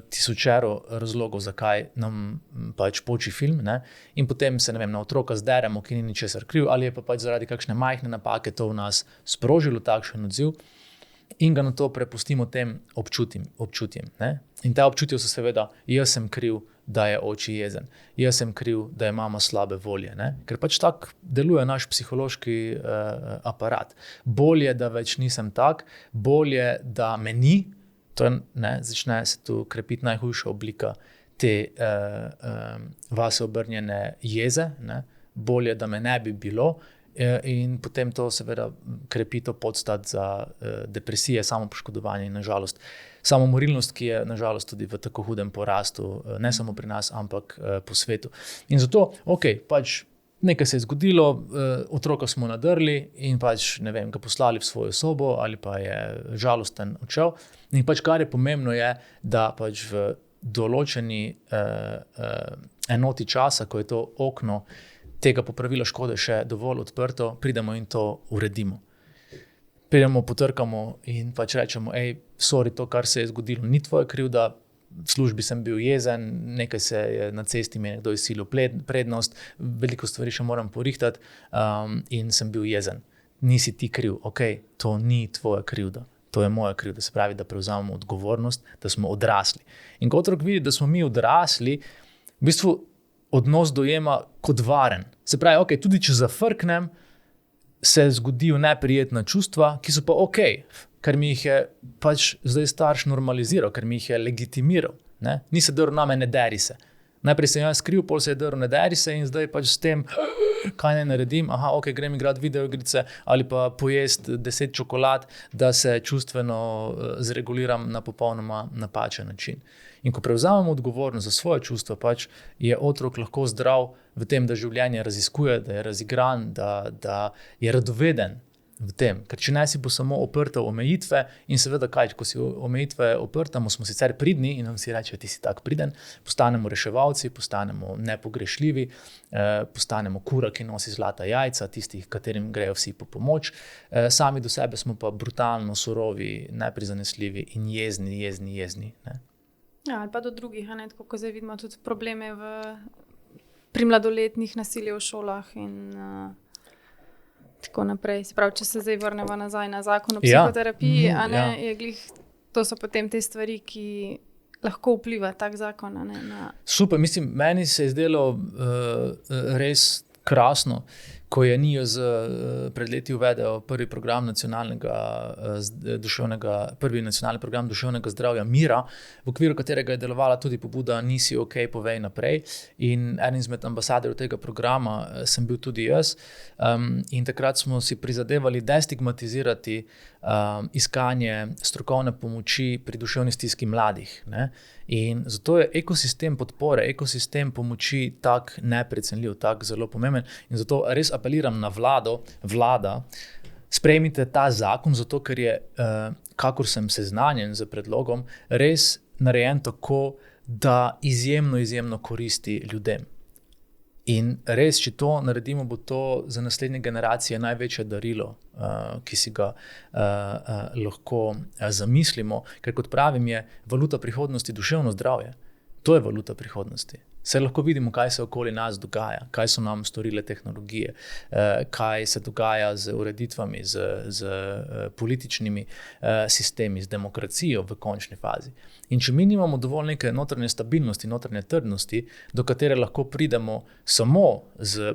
tisočero razlogov, zakaj nam pač poči film, ne? In potem se, ne vem, na otroka zderemo, ki ni ničesar kriv, ali je pa pač zaradi kakšne majhne napake to v nas sprožilo takšen odziv in ga na to prepustimo tem občutjem. Ne? In ta občutja so seveda, jaz sem kriv, da je oči jezen, jaz sem kriv, da je mama slabe volje, ne? Ker pač tak deluje naš psihološki aparat. Bolje, da več nisem tak, bolje, da me ni. To je, ne, začne se tu krepiti najhujša oblika te vase obrnjene jeze, ne? Bolje, da me ne bi bilo in potem to seveda krepi to podstat za depresije, samopoškodovanje in nažalost samomorilnost, ki je nažalost tudi v tako hudem porastu, ne samo pri nas, ampak po svetu. In zato, ok, pač nekaj se je zgodilo, otroka smo nadrli in pač, ne vem, ga poslali v svojo sobo ali pa je žalosten odšel. In pač kar je pomembno je, da pač v določeni enoti časa, ko je to okno tega popravila škode še dovolj odprto, pridemo in to uredimo. Pridemo, potrkamo in pač rečemo, sorry, to, kar se je zgodilo, ni tvoja krivda, v službi sem bil jezen, nekaj se je na cesti mi je nekdo izsilil prednost, veliko stvari še moram porihtati in sem bil jezen. Nisi ti kriv, ok, to ni tvoja krivda, to je moja krivda, se pravi, da prevzamemo odgovornost, da smo odrasli. In ko otrok vidi, da smo mi odrasli, v bistvu odnos dojema kot varen. Se pravi, ok, tudi če zafrknem, se zgodijo neprijetna čustva, ki so pa ok, ker mi jih je pač zdaj starš normaliziral, ker mi jih je legitimiral. Ne? Ni se drl name, ne deri se. Najprej sem jaz kriv, pol se je drl, ne deri se in zdaj pač s tem, kaj ne naredim, ok, grem igrati videoigrice ali pa pojest 10 čokolad, da se čustveno zreguliram na popolnoma napačen način. In ko prevzamemo odgovornost za svoje čustva, pač je otrok lahko zdrav v tem, da življenje raziskuje, da je razigran, da je radoveden v tem. Ker če ne si bo samo oprta omejitve in seveda kaj, ko si omejitve oprtamo, smo sicer pridni in nam si rečejo, ti si tak priden, postanemo reševalci, postanemo nepogrešljivi, postanemo kura, ki nosi zlata jajca, tistih, katerim grejo vsi po pomoč. Sami do sebe smo pa brutalno surovi, neprizanesljivi in jezni, ne. Ja, ali pa do drugih, ne, tako ko zdaj vidimo tudi probleme pri mladoletnih nasilje v šolah in tako naprej. Se pravi, če se zdaj vrnemo nazaj na zakon o psihoterapiji, je glih, to so potem te stvari, ki lahko vpliva tak zakon, ne, na... Super, mislim, meni se je zdelo res krasno, ko je NIJZ pred leti uvedel prvi nacionalni program duševnega zdravja Mira, v okviru katerega je delovala tudi pobuda Nisi ok, povej naprej. In eden izmed ambasadorjev tega programa sem bil tudi jaz. In takrat smo si prizadevali destigmatizirati iskanje strokovne pomoči pri duševni stiski mladih, ne. In zato je ekosistem podpore, ekosistem pomoči tak neprecenljiv, tak zelo pomemben. In zato res apeliram na vlada, sprejmite ta zakon, zato ker je, kakor sem seznanjen z predlogom, res narejen tako, da izjemno koristi ljudem. In res, če to naredimo, bo to za naslednje generacije največje darilo, ki si ga lahko zamislimo, ker kot pravim, je valuta prihodnosti duševno zdravje. To je valuta prihodnosti. Saj lahko vidimo, kaj se okoli nas dogaja, kaj so nam storile tehnologije, kaj se dogaja z ureditvami, z političnimi sistemi, z demokracijo v končni fazi. In če mi nimamo dovolj neke notranje stabilnosti, notranje trdnosti, do katere lahko pridemo samo z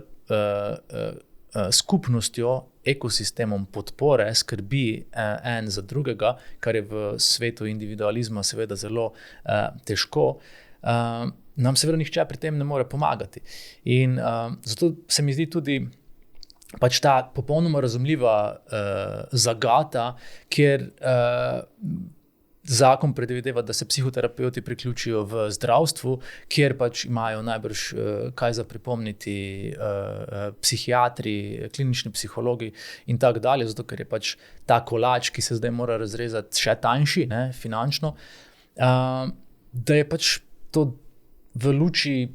skupnostjo, ekosistemom podpore, skrbi en za drugega, kar je v svetu individualizma seveda zelo težko, nam seveda nihče pri tem ne more pomagati. In zato se mi zdi tudi pač ta popolnoma razumljiva zagata, kjer zakon predvideva, da se psihoterapeuti priključijo v zdravstvu, kjer pač imajo najbrž kaj za pripomniti psihiatri, klinični psihologi in tako dalje, zato ker je pač ta kolač, ki se zdaj mora razrezati, še tanjši, ne, finančno, da je pač to v luči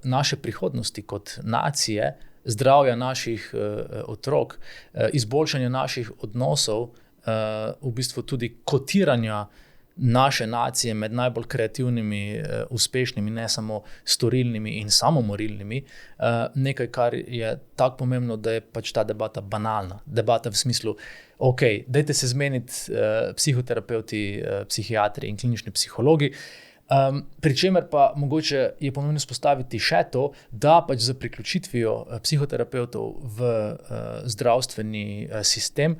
naše prihodnosti kot nacije, zdravja naših otrok, izboljšanja naših odnosov, v bistvu tudi kotiranja naše nacije med najbolj kreativnimi, uspešnimi, ne samo storilnimi in samomorilnimi, nekaj, kar je tako pomembno, da je pač ta debata banalna. Debata v smislu, ok, dajte se zmeniti psihoterapeuti, psihiatri in klinični psihologi, pri čemer pa mogoče je pomembno spostaviti še to, da pač z priključitvijo psihoterapeutov v zdravstveni sistem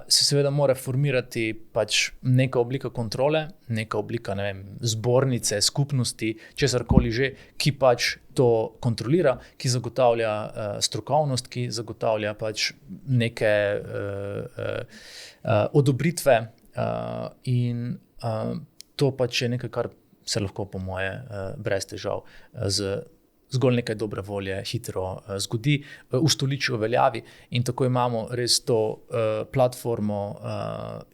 se seveda mora formirati pač neka oblika kontrole, neka oblika, ne vem, zbornice, skupnosti, česarkoli že, ki pač to kontrolira, ki zagotavlja strokovnost, ki zagotavlja pač neke odobritve in to pač je nekaj, kar se lahko po moje brez težav z zgolj nekaj dobre volje hitro zgodi, ustoliči uveljavi in tako imamo res to platformo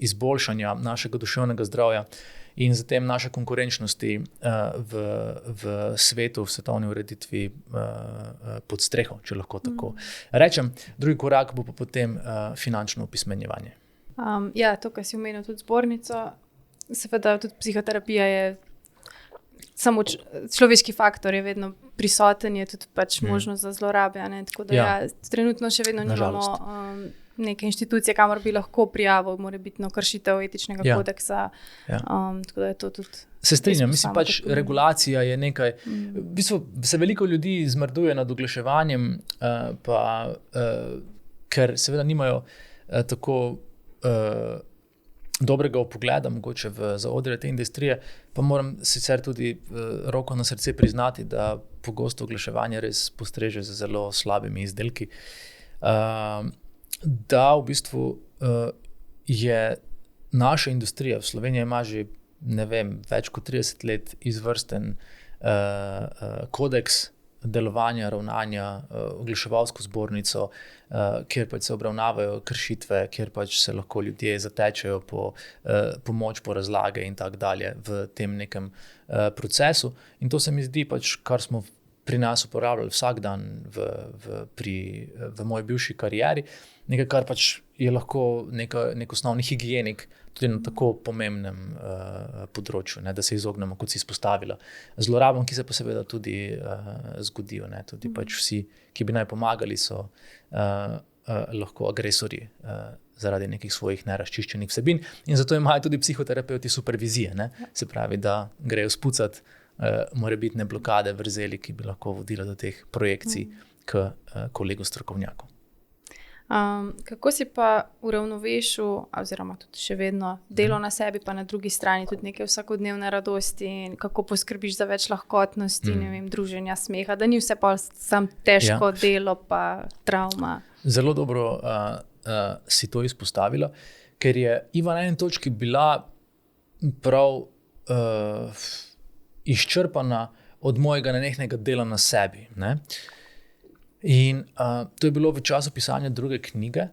izboljšanja našega duševnega zdravja in zatem naše konkurenčnosti v svetu, v svetovni ureditvi pod streho, če lahko tako rečem. Drugi korak bo pa potem finančno opismenjevanje. Ja, to, kar si omenil tudi zbornico, seveda tudi psihoterapija je samo človeški faktor, je vedno prisoten, je tudi pač možnost za zlorabe, ne? Tako da trenutno še vedno nimamo neke inštitucije, kamor bi lahko prijavil morebitno kršitev etičnega kodeksa. Tako da je to tudi... Se strinjam, mislim pač regulacija je nekaj, v bistvu se veliko ljudi zmrduje nad oglaševanjem, ker seveda nimajo tako dobrega vpogleda mogoče v zaodrje te industrije, pa moram sicer tudi roko na srce priznati, da pogosto oglaševanje res postreže z zelo slabimi izdelki. Da v bistvu je naša industrija, v Sloveniji ima že, ne vem, več kot 30 let izvrsten kodeks delovanja, ravnanja, oglaševalsko zbornico, kjer pač se obravnavajo kršitve, kjer pač se lahko ljudje zatečejo po pomoč, po razlage in tako dalje v tem nekem procesu. In to se mi zdi pač, kar smo pri nas uporabljali vsak dan v moji bivši karieri, nekaj, kar pač je lahko nek osnovni higienik tudi na tako pomembnem področju, da se izognemo, kot si izpostavila, zlorabam, ki se pa seveda tudi zgodijo. Tudi pač vsi, ki bi naj pomagali, so lahko agresorji zaradi nekih svojih nerazčiščenih vsebin. In zato imajo tudi psihoterapeuti supervizije. Se pravi, da grejo spucati morebitne blokade, vrzeli, ki bi lahko vodila do teh projekcij k kolegu strokovnjaku. Kako si pa uravnovešil, oziroma tudi še vedno delo na sebi, pa na drugi strani tudi neke vsakodnevne radosti, in kako poskrbiš za več lahkotnosti, druženja, smeha, da ni vse pa samo težko delo pa travma? Zelo dobro si to izpostavila, ker je Iva na eni točki bila prav izčrpana od mojega nenehnega dela na sebi. In to je bilo v času pisanja druge knjige,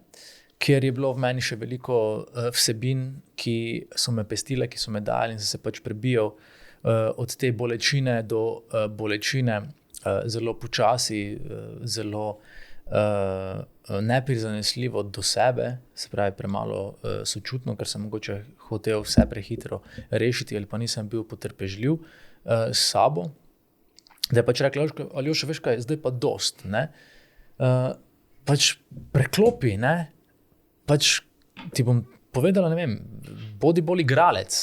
kjer je bilo v meni še veliko vsebin, ki so me pestile, ki so me dali, in sem se pač prebijal od te bolečine do bolečine zelo počasi, zelo neprizanesljivo do sebe, se pravi premalo sočutno, ker sem mogoče hotel vse prehitro rešiti ali pa nisem bil potrpežljiv s sabo. Da je pač rekla, Aljoša, veš kaj, zdaj pa dost, pač preklopi, pač ti bom povedala, bodi bolj igralec,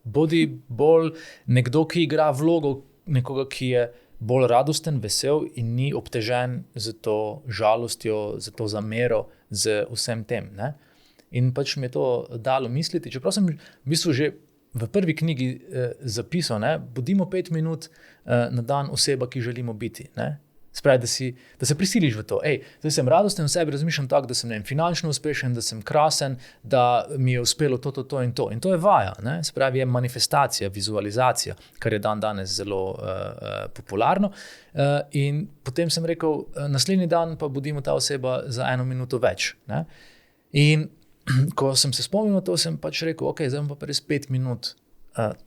bodi bolj nekdo, ki igra vlogo nekoga, ki je bolj radosten, vesel in ni obtežen z to žalostjo, z to zamero, z vsem tem. In pač mi je to dalo misliti, čeprav sem v bistvu že v prvi knjigi zapisal, bodimo 5 minut na dan oseba, ki želimo biti. Spravi, da se prisiliš v to. Zdaj sem radosten v sebi, razmišljam tako, da sem finančno uspešen, da sem krasen, da mi je uspelo to in to. In to je vaja. Spravi, je manifestacija, vizualizacija, kar je danes zelo popularno. In potem sem rekel, naslednji dan pa bodimo ta oseba za 1 minuto več. In ko sem se spomnil na to, sem pač rekel, zdaj bom pa res 5 minut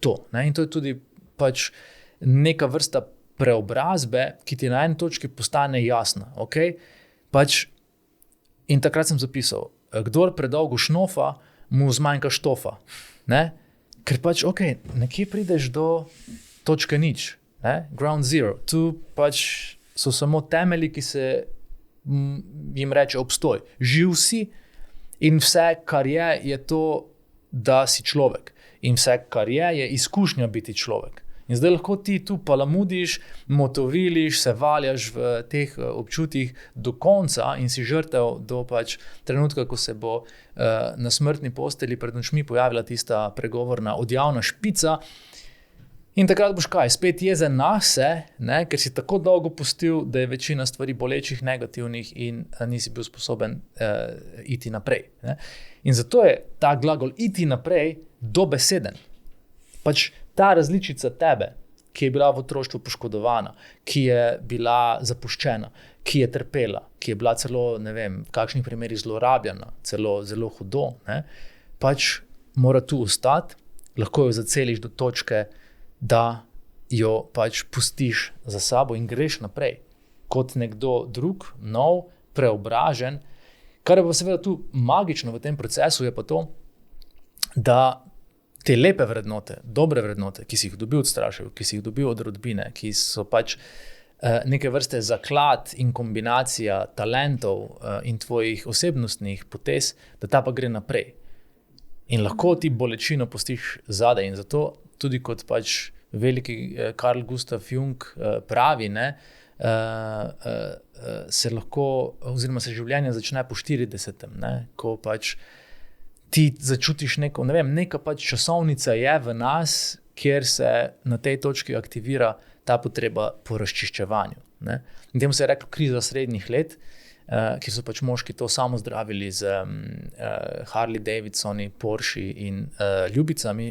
to. In to je tudi pač neka vrsta preobrazbe, ki ti na eni točki postane jasna. In takrat sem zapisal, kdor predolgo šnofa, mu zmanjka štofa. Ker pač, nekje prideš do točke nič. Ground zero. Tu pač so samo temelji, ki se jim reče obstoj. Živ si. In vse, kar je to, da si človek. In vse, kar je izkušnja biti človek. In zdaj lahko ti tu palamudiš, motoviliš, se valjaš v teh občutjih do konca in si žrtev do pač trenutka, ko se bo na smrtni postelji pred očmi pojavila tista pregovorna odjavna špica. In takrat boš kaj? Spet jezen nase, ker si tako dolgo pustil, da je večina stvari bolečih, negativnih in nisi bil sposoben iti naprej. In zato je ta glagol iti naprej dobeseden. Pač ta različica tebe, ki je bila v otroštvu poškodovana, ki je bila zapuščena, ki je trpela, ki je bila celo, v kakšnih primerih zlorabljena, celo zelo hudo, pač mora tu ostati, lahko jo zaceliš do točke, da jo pač pustiš za sabo in greš naprej kot nekdo drug, nov, preobražen. Kar je pa seveda tu magično v tem procesu, je pa to, da te lepe vrednote, dobre vrednote, ki si jih dobil od staršev, ki si jih dobil od rodbine, ki so pač neke vrste zaklad in kombinacija talentov in tvojih osebnostnih potez, da ta pa gre naprej. In lahko ti bolečino pustiš zadaj. In zato tudi kot pač veliki Carl Gustav Jung pravi, se lahko, oziroma se življenje začne po 40, ko pač ti začutiš neka pač časovnica je v nas, kjer se na tej točki aktivira ta potreba po razčiščevanju. In temu se je reklo kriza srednjih let, ki so pač moški to samo zdravili z Harley Davidsoni, Porsche in ljubicami,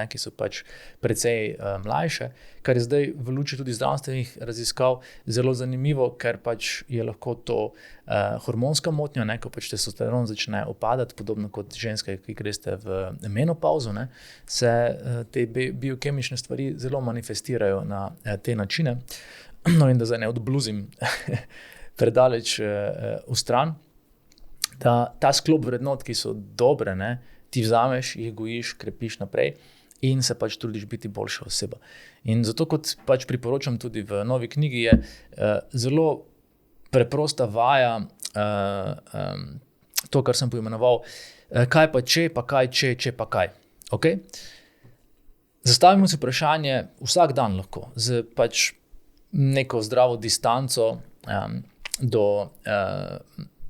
ki so pač precej mlajše, kar je zdaj v luči tudi zdravstvenih raziskav zelo zanimivo, ker pač je lahko to hormonska motnja, ko pač testosteron začne upadati, podobno kot ženske, ki greste v menopauzo, se te biokemične stvari zelo manifestirajo na te načine. No, in da zdaj ne odbluzim predaleč v stran, da ta sklop vrednot, ki so dobre, ti vzameš, jih gojiš, krepiš naprej in se pač trudiš biti boljša oseba. In zato, kot pač priporočam tudi v novi knjigi, je zelo preprosta vaja, to, kar sem poimenoval, kaj pa če, pa kaj če pa kaj. Okay? Zastavimo si vprašanje vsak dan lahko, z pač neko zdravo distanco do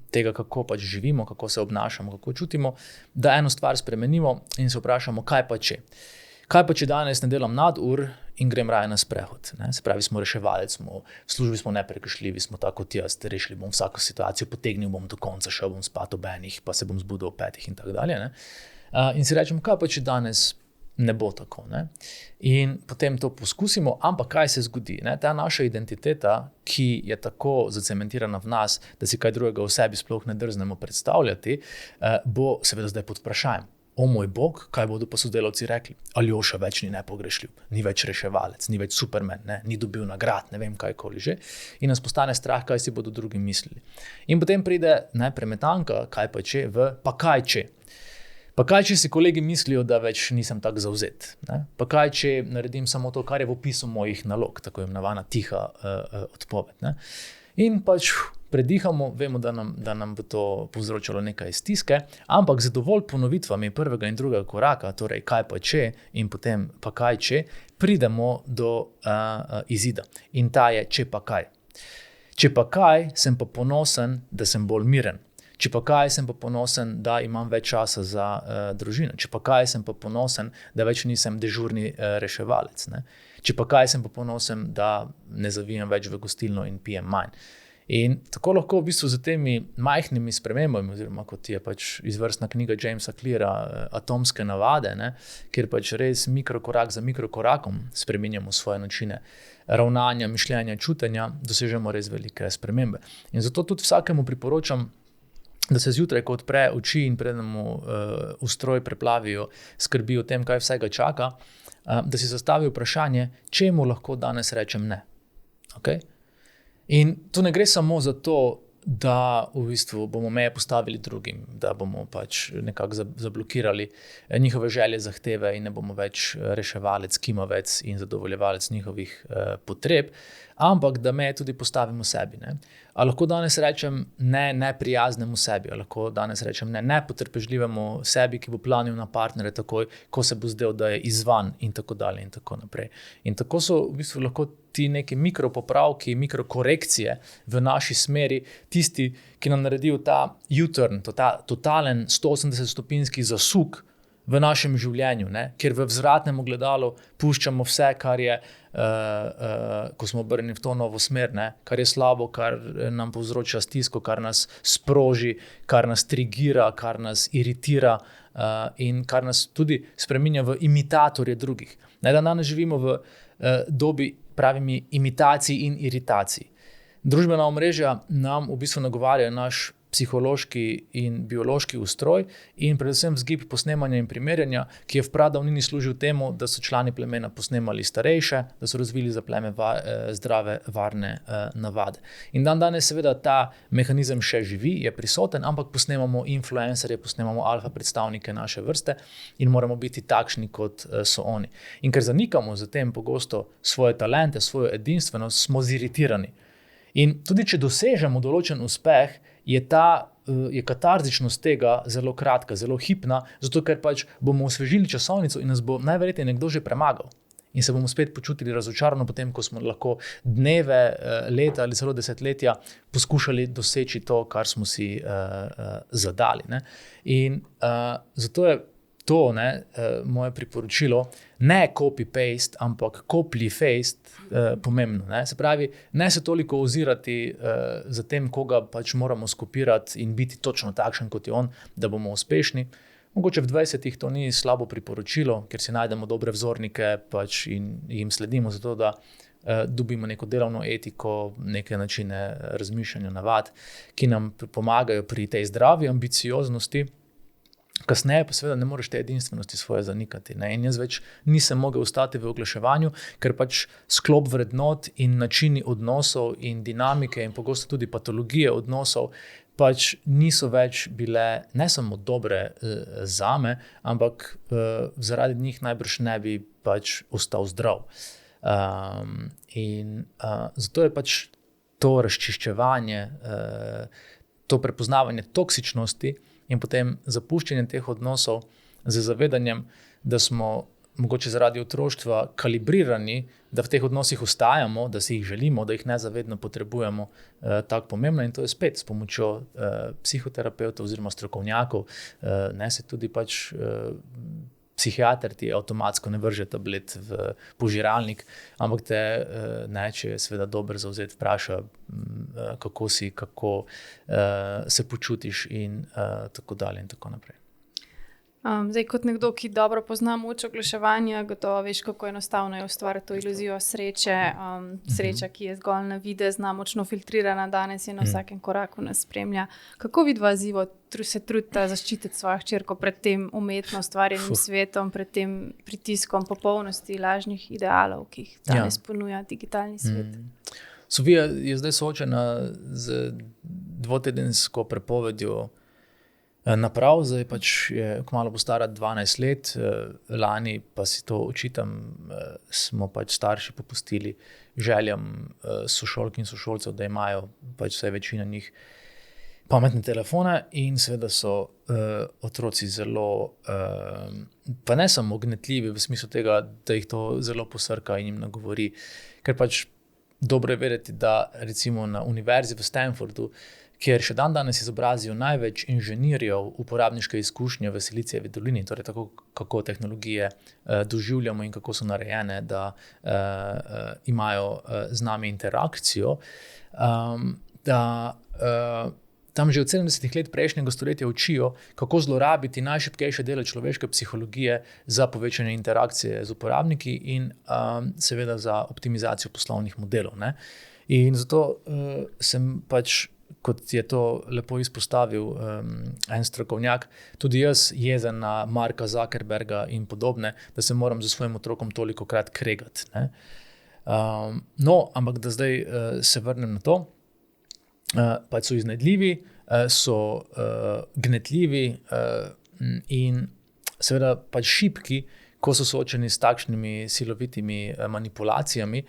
tega, kako pač živimo, kako se obnašamo, kako čutimo, da eno stvar spremenimo in se vprašamo, kaj pa če. Kaj pa če danes ne delam nadur in grem raje na sprehod? Se pravi, smo reševalec, v službi smo neprekršljivi, smo tako kot jaz, rešili bom vsako situacijo, potegnil bom do konca, šel bom spat ob 1, pa se bom zbudil ob 5 in tako dalje. In si rečemo, kaj pa če danes ne bo tako. In potem to poskusimo, ampak kaj se zgodi? Ta naša identiteta, ki je tako zacementirana v nas, da si kaj drugega v sebi sploh ne drznemo predstavljati, bo seveda zdaj pod vprašanjem. O moj bog, kaj bodo pa sodelavci rekli? Aljoša več ni nepogrešljiv, ni več reševalec, ni več Superman, ni dobil nagrad, ne vem kajkoli že. In nas postane strah, kaj si bodo drugi mislili. In potem pride premetanka, kaj pa če, pa kaj če. Pa kaj če si kolegi mislijo, da več nisem tak zavzet? Pa kaj če naredim samo to, kar je v opisu mojih nalog, tako imenovana tiha odpoved. In pač predihamo, vemo, da nam bo to povzročalo nekaj stiske, ampak z dovolj ponovitvami prvega in drugega koraka, torej kaj pa če in potem pa kaj če, pridemo do izida. In ta je, če pa kaj. Če pa kaj, sem pa ponosen, da sem bolj miren. Če pa kaj, sem pa ponosen, da imam več časa za družino. Če pa kaj, sem pa ponosen, da več nisem dežurni reševalec. Če pa kaj, sem pa ponosen, da ne zavijem več v gostilno in pijem manj. In tako lahko v bistvu z temi majhnimi spremembami, oziroma kot je pač izvrstna knjiga Jamesa Cleara, Atomske navade, kjer pač res mikrokorak za mikrokorakom spreminjamo svoje načine ravnanja, mišljenja, čutenja, dosežemo res velike spremembe. In zato tudi vsakemu priporočam, da se zjutraj, ko odpre oči in preden mu ustroj preplavijo skrbi o tem, kaj vsega čaka, da si zastavi vprašanje, čemu lahko danes rečem ne. Okay? In tu ne gre samo za to, da v bistvu bomo meje postavili drugim, da bomo pač nekako zablokirali njihove želje, zahteve in ne bomo več reševalec, kimavec in zadovoljevalec njihovih potreb, ampak da meje tudi postavimo sebi. A lahko danes rečem ne neprijaznemu sebi, a lahko danes rečem ne nepotrpežljivemu sebi, ki bo planil na partnere takoj, ko se bo zdel, da je izvan in tako dalje in tako naprej. In tako so v bistvu lahko ti neki mikropopravki, mikrokorekcije v naši smeri, tisti, ki nam naredijo ta U-turn, totalen 180-stopinjski zasuk v našem življenju, kjer v vzvratnem ogledalu puščamo vse, kar je, ko smo obrnjeni v to novo smer, kar je slabo, kar nam povzroča stisko, kar nas sproži, kar nas trigira, kar nas iritira in kar nas tudi spreminja v imitatorje drugih. Danes živimo v dobi pravimi imitacij in iritacij. Družbena omrežja nam v bistvu nagovarjajo naš psihološki in biološki ustroj in predvsem vzgib posnemanja in primerjanja, ki je v pradavnini služil temu, da so člani plemena posnemali starejše, da so razvili za pleme zdrave, varne navade. In danes seveda ta mehanizem še živi, je prisoten, ampak posnemamo influencerje, posnemamo alfa predstavnike naše vrste in moramo biti takšni, kot so oni. In ker zanikamo za tem pogosto svoje talente, svojo edinstvenost, smo ziritirani. In tudi, če dosežemo določen uspeh, je katarzičnost tega zelo kratka, zelo hipna, zato ker pač bomo osvežili časovnico in nas bo najverjetneje nekdo že premagal. In se bomo spet počutili razočarano potem, ko smo lahko dneve, leta ali celo desetletja poskušali doseči to, kar smo si zadali. In zato je to, moje priporočilo, ne copy-paste, ampak copy-paste pomembno. Ne? Se pravi, ne se toliko ozirati za tem, koga pač moramo skopirati in biti točno takšen, kot je on, da bomo uspešni. Mogoče v 20-ih to ni slabo priporočilo, ker si najdemo dobre vzornike pač in jim sledimo zato, da dobimo neko delovno etiko, neke načine razmišljanja, navad, ki nam pomagajo pri tej zdravi ambicioznosti. Kasneje pa seveda ne moreš te edinstvenosti svoje zanikati. Ne? In jaz več nisem mogel ostati v oglaševanju, ker pač sklop vrednot in načini odnosov in dinamike in pogosto tudi patologije odnosov pač niso več bile ne samo dobre zame, ampak zaradi njih najbrž ne bi pač ostal zdrav. Zato je pač to razčiščevanje, to prepoznavanje toksičnosti in potem zapuščanje teh odnosov z zavedanjem, da smo mogoče zaradi otroštva kalibrirani, da v teh odnosih ostajamo, da si jih želimo, da jih nezavedno potrebujemo, tako pomembno. In to je spet s pomočjo psihoterapevtov oziroma strokovnjakov, ne se tudi pač psihiater ti avtomatsko ne vrže tablet v požiralnik, ampak te, če je seveda dober zavzet, vpraša, kako si, kako se počutiš in tako dalje in tako naprej. Zdaj, kot nekdo, ki dobro pozna moč oglaševanja, gotovo veš, kako enostavno je ustvariti to iluzijo sreče. Sreča, ki je zgolj na videzna, močno filtrirana, danes je na vsakem koraku nas spremlja. Kako vidva z Ivo se trudita zaščititi svojo hčerko pred tem umetno ustvarjenim svetom, pred tem pritiskom popolnosti, lažnih idealov, ki jih danes ponuja digitalni svet? Sofija je zdaj soočena z dvotedensko prepovedjo naprav, zdaj pač je kmalu bo stara 12 let, lani pa si to očitam, smo pač starši popustili željam sošolk in sošolcev, da imajo pač vsaj večina njih pametne telefone in seveda so otroci zelo, pa ne samo gnetljivi v smislu tega, da jih to zelo posrka in jim nagovori, ker pač dobro je vedeti, da recimo na univerzi v Stanfordu, kjer še danes izobrazijo največ inženirjev uporabniške izkušnje v Silicijevi dolini, torej tako, kako tehnologije doživljamo in kako so narejene, da imajo z nami interakcijo, da tam že od 70 let prejšnjega stoletja učijo, kako zlorabiti najšibkejše dele človeške psihologije za povečanje interakcije z uporabniki in seveda za optimizacijo poslovnih modelov. Ne? In zato sem pač, kot je to lepo izpostavil en strokovnjak, tudi jaz jezen na Marka Zuckerberga in podobne, da se moram za svojim otrokom tolikokrat kregati. Ne? Ampak da zdaj se vrnem na to, pač so iznajdljivi, so gnetljivi in seveda pač šibki, ko so soočeni s takšnimi silovitimi manipulacijami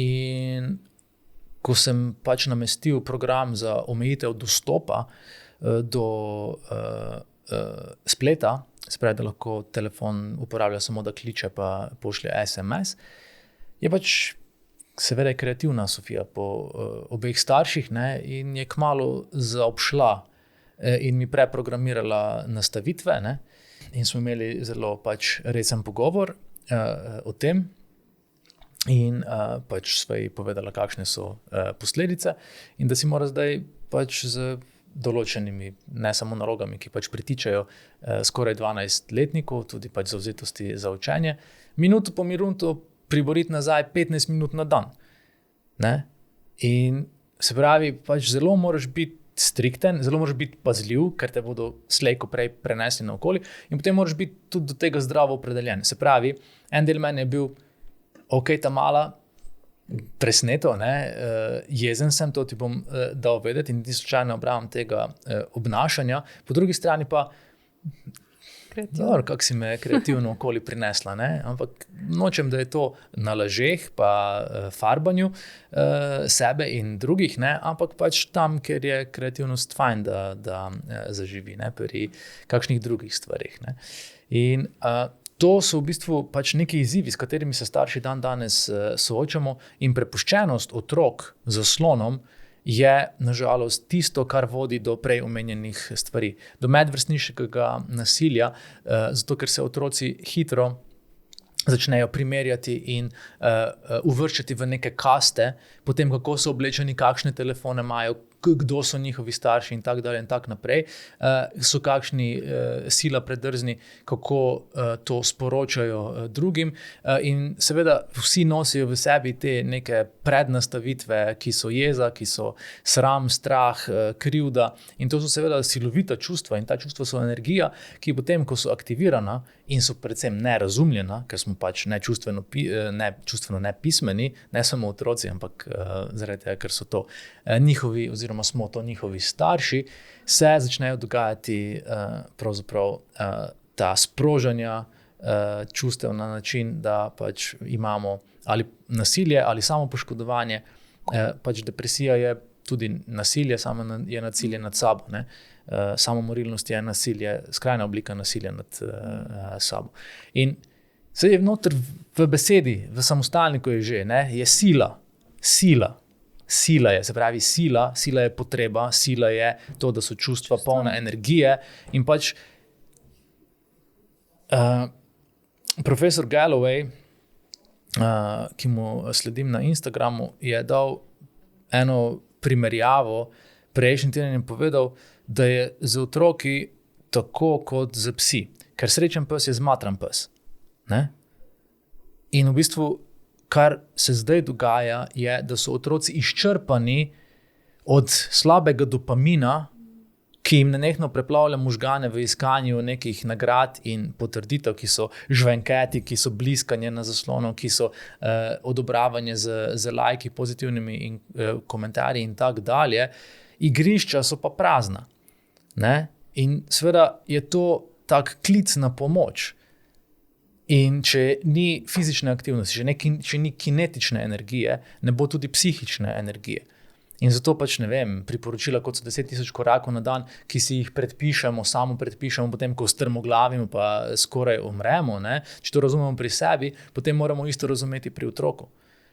in ko sem pač namestil program za omejitev dostopa do spleta, se pravi, da lahko telefon uporablja samo, da kliče pa pošlje SMS, je pač seveda kreativna Sofija po obeh starših, ne, in je kmalu zaobšla in mi preprogramirala nastavitve, ne, in smo imeli zelo pač resen pogovor o tem. In pač sva ji povedala, kakšne so posledice in da si mora zdaj pač z določenimi, ne samo nalogami, ki pač pritičajo skoraj 12-letnikov, tudi pač zavzetosti za učenje, minuto po minuto priboriti nazaj 15 minut na dan. Ne? In se pravi, pač zelo moraš biti strikten, zelo moraš biti pazljiv, ker te bodo slej ko prej prenesli naokoli in potem moraš biti tudi do tega zdravo opredeljen. Se pravi, en del meni je bil ok, ta mala, presneto, ne, jezen sem, to ti bom dal vedeti in ti slučajno obravam tega obnašanja. Po drugi strani pa, kako si me kreativno okoli prinesla, ne, ampak nočem, da je to na lažeh pa farbanju sebe in drugih, ne, ampak pač tam, kjer je kreativnost fajn, da zaživi, ne, pri kakšnih drugih stvarih, ne. In to so v bistvu pač neki izzivi, s katerimi se starši danes soočamo in prepuščenost otrok z zaslonom je nažalost tisto, kar vodi do prej omenjenih stvari. Do medvrstniškega nasilja, zato ker se otroci hitro začnejo primerjati in uvrščati v neke kaste, potem kako so oblečeni, kakšne telefone imajo, kdo so njihovi starši in tako dalje in tako naprej, so kakšni sila predrzni, kako to sporočajo drugim in seveda vsi nosijo v sebi te neke prednastavitve, ki so jeza, ki so sram, strah, krivda in to so seveda silovita čustva in ta čustva so energija, ki potem, ko so aktivirana in so predvsem nerazumljena, ker smo pač čustveno nepismeni, ne samo otroci, ampak zaradi tega, ker so to njihovi oziroma smo to njihovi starši, se začnejo dogajati pravzaprav ta sprožanja čustev na način, da pač imamo ali nasilje ali samopoškodovanje, pač depresija je tudi nasilje, samo je nasilje nad sabo, ne? Samomorilnost je nasilje, skrajna oblika nasilja nad sabo. In se je noter v besedi, v samostalniku je že, ne? Je sila je, se pravi sila je potreba, sila je to, da so čustva polna energije in pač profesor Galloway, ki mu sledim na Instagramu, je dal eno primerjavo, prejšnji teden je povedal, da je z otroki tako kot z psi, ker srečen pes je zmatran pes. Ne? In v bistvu kar se zdaj dogaja, je, da so otroci izčrpani od slabega dopamina, ki jim nenehno preplavlja možgane v iskanju nekih nagrad in potrditev, ki so žvenketi, ki so bliskanje na zaslonu, ki so odobravanje z lajki, pozitivnimi in komentarji in tako dalje. Igrišča so pa prazna. Ne? In seveda je to tak klic na pomoč. In če ni fizične aktivnosti, če ni kinetične energije, ne bo tudi psihične energije. In zato pač ne vem, priporočila kot so 10,000 korakov na dan, ki si jih samo predpišemo, potem ko strmoglavimo pa skoraj umremo, ne? Če to razumemo pri sebi, potem moramo isto razumeti pri otroku.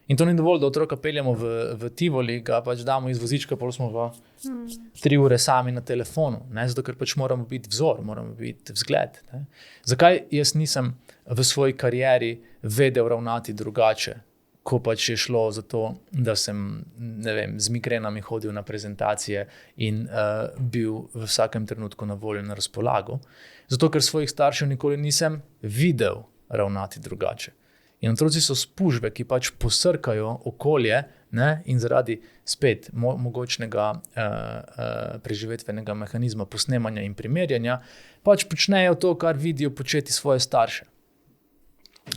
In to ni dovolj, da otroka peljemo v Tivoli, ga pač damo iz vozička, pol smo 3 ure sami na telefonu, ne? Zato ker pač moramo biti vzor, moramo biti vzgled. Ne? Zakaj jaz nisem v svoji karieri vedel ravnati drugače, ko pač je šlo za to, da sem, ne vem, z migrenami hodil na prezentacije in bil v vsakem trenutku na voljo na razpolago. Zato, ker svojih staršev nikoli nisem videl ravnati drugače. In otroci so spužve, ki pač posrkajo okolje, ne, in zaradi spet mogočnega preživetvenega mehanizma posnemanja in primerjanja, pač počnejo to, kar vidijo početi svoje starše.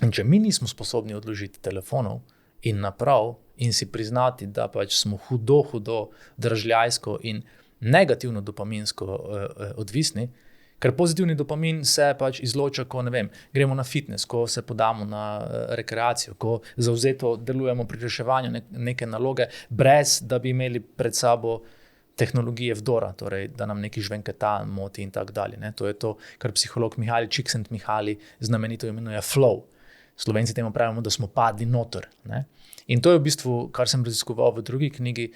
In če mi nismo sposobni odložiti telefonov in naprav in si priznati, da pač smo hudo držljajsko in negativno dopaminsko odvisni, ker pozitivni dopamin se pač izloča, ko ne vem, gremo na fitness, ko se podamo na rekreacijo, ko zavzeto delujemo pri reševanju neke naloge, brez da bi imeli pred sabo tehnologije vdora, torej da nam neki žvenketa moti in tako dalje. Ne? To je to, kar psiholog Mihaly Csikszentmihalyi znamenito imenuje flow. Slovenci temu pravimo, da smo padli noter. Ne? In to je v bistvu, kar sem raziskoval v drugi knjigi,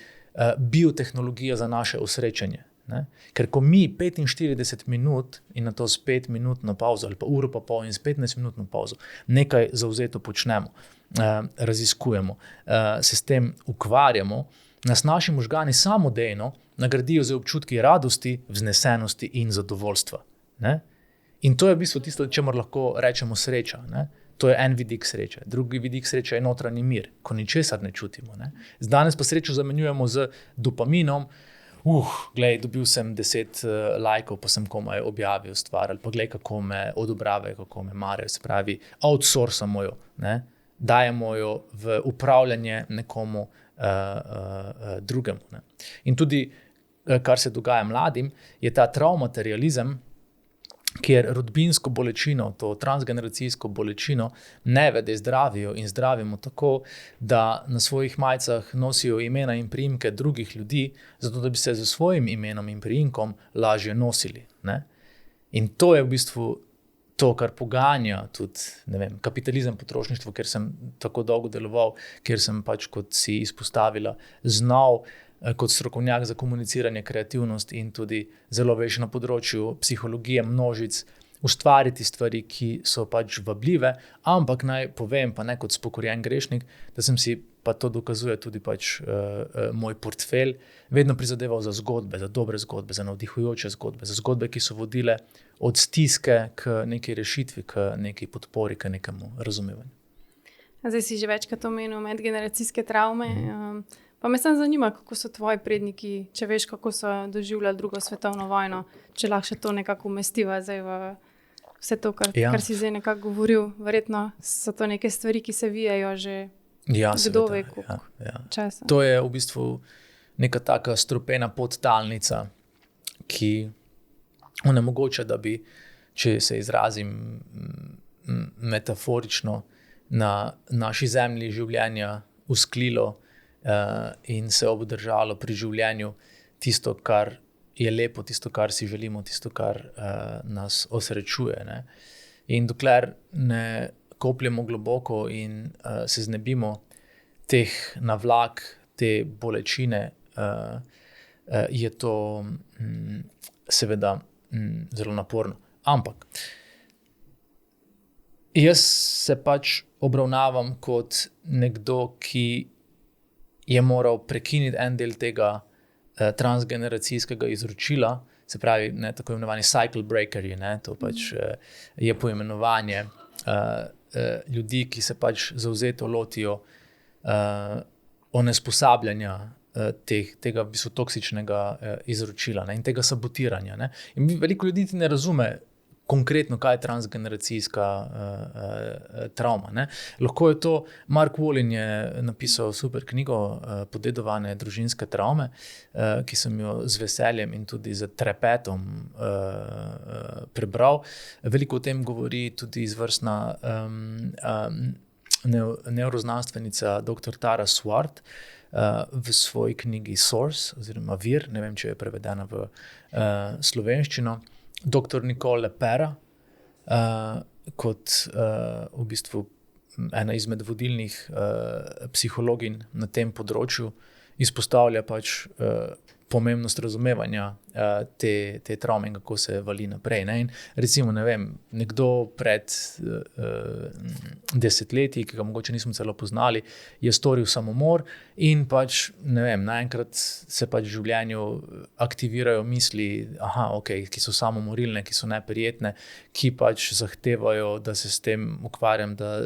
biotehnologija za naše osrečenje. Ne? Ker ko mi 45 minut in na to s 5-minutno pauzo ali pa uro pa pol in s 15-minutno pauzo nekaj zavzeto počnemo, raziskujemo, se s tem ukvarjamo, nas naši možgani samodejno nagradijo za občutki radosti, vznesenosti in zadovoljstva. Ne? In to je v bistvu tisto, čemur lahko rečemo sreča. Ne? To je en vidik sreče. Drugi vidik sreče je notranji mir, ko ničesar ne čutimo. Ne? Danes pa srečo zamenjujemo z dopaminom. Glej, dobil sem 10 lajkov, pa sem komaj objavil stvar, ali pa glej, kako me odobravajo, kako me marajo. Se pravi, outsourcamo jo, ne? Dajemo jo v upravljanje nekomu drugemu. Ne? In tudi, kar se dogaja mladim, je ta traumaterializem, kjer rodbinsko bolečino, to transgeneracijsko bolečino, nevede zdravijo in zdravimo tako, da na svojih majicah nosijo imena in priimke drugih ljudi, zato da bi se z svojim imenom in priimkom lažje nosili. Ne? In to je v bistvu to, kar poganja tudi, ne vem, kapitalizem, potrošništvo, ker sem tako dolgo deloval, ker sem pač, kot si izpostavila, znal kot strokovnjak za komuniciranje, kreativnost in tudi zelo veš na področju psihologije množic, ustvariti stvari, ki so pač vabljive, ampak naj povem, pa ne kot spokorjen grešnik, da sem si, pa to dokazuje tudi pač moj portfelj, vedno prizadeval za zgodbe, za dobre zgodbe, za navdihujoče zgodbe, za zgodbe, ki so vodile od stiske k neki rešitvi, k neki podpori, k nekemu razumevanju. Zdaj si že večkrat omenil medgeneracijske travme. Pa me samo zanima, kako so tvoji predniki, če veš, kako so doživljali drugo svetovno vojno, če lahko še to nekako umestiva zdaj v vse to, kar si zdaj nekako govoril. Verjetno so to neke stvari, ki se vijajo že kdo ve koliko časa. To je v bistvu neka taka strupena podtalnica, ki onemogoča, da bi, če se izrazim metaforično, na naši zemlji življenja usklilo in se obdržalo pri življenju tisto, kar je lepo, tisto, kar si želimo, tisto, kar nas osrečuje. Ne? In dokler ne kopljemo globoko in se znebimo teh navlak, te bolečine, je to seveda zelo naporno. Ampak jaz se pač obravnavam kot nekdo, ki je moral prekiniti en del tega transgeneracijskega izročila, se pravi, tako imenovani cycle breakerji, to pač je poimenovanje ljudi, ki se pač zavzeto lotijo onesposabljanja tega v bistvu toksičnega izročila in tega sabotiranja. Ne. In veliko ljudi ne razume konkretno, kaj je transgeneracijska travma. Ne. Lahko je to, Mark Wolin je napisal super knjigo Podedovane družinske travme, ki sem jo z veseljem in tudi z trepetom prebral. Veliko o tem govori tudi izvrstna neuroznanstvenica dr. Tara Swart v svoji knjigi Source, oziroma Vir, ne vem, če je prevedena v slovenščino. Dr. Nicole Pera, kot v bistvu ena izmed vodilnih psihologin na tem področju, izpostavlja pač pomembnost razumevanja te travme in kako se vali naprej. Ne? In recimo, ne vem, nekdo pred desetletji, ki ga mogoče nismo celo poznali, je storil samomor in pač, ne vem, naenkrat se pač v življenju aktivirajo misli, ki so samomorilne, ki so neprijetne, ki pač zahtevajo, da se s tem ukvarjam, da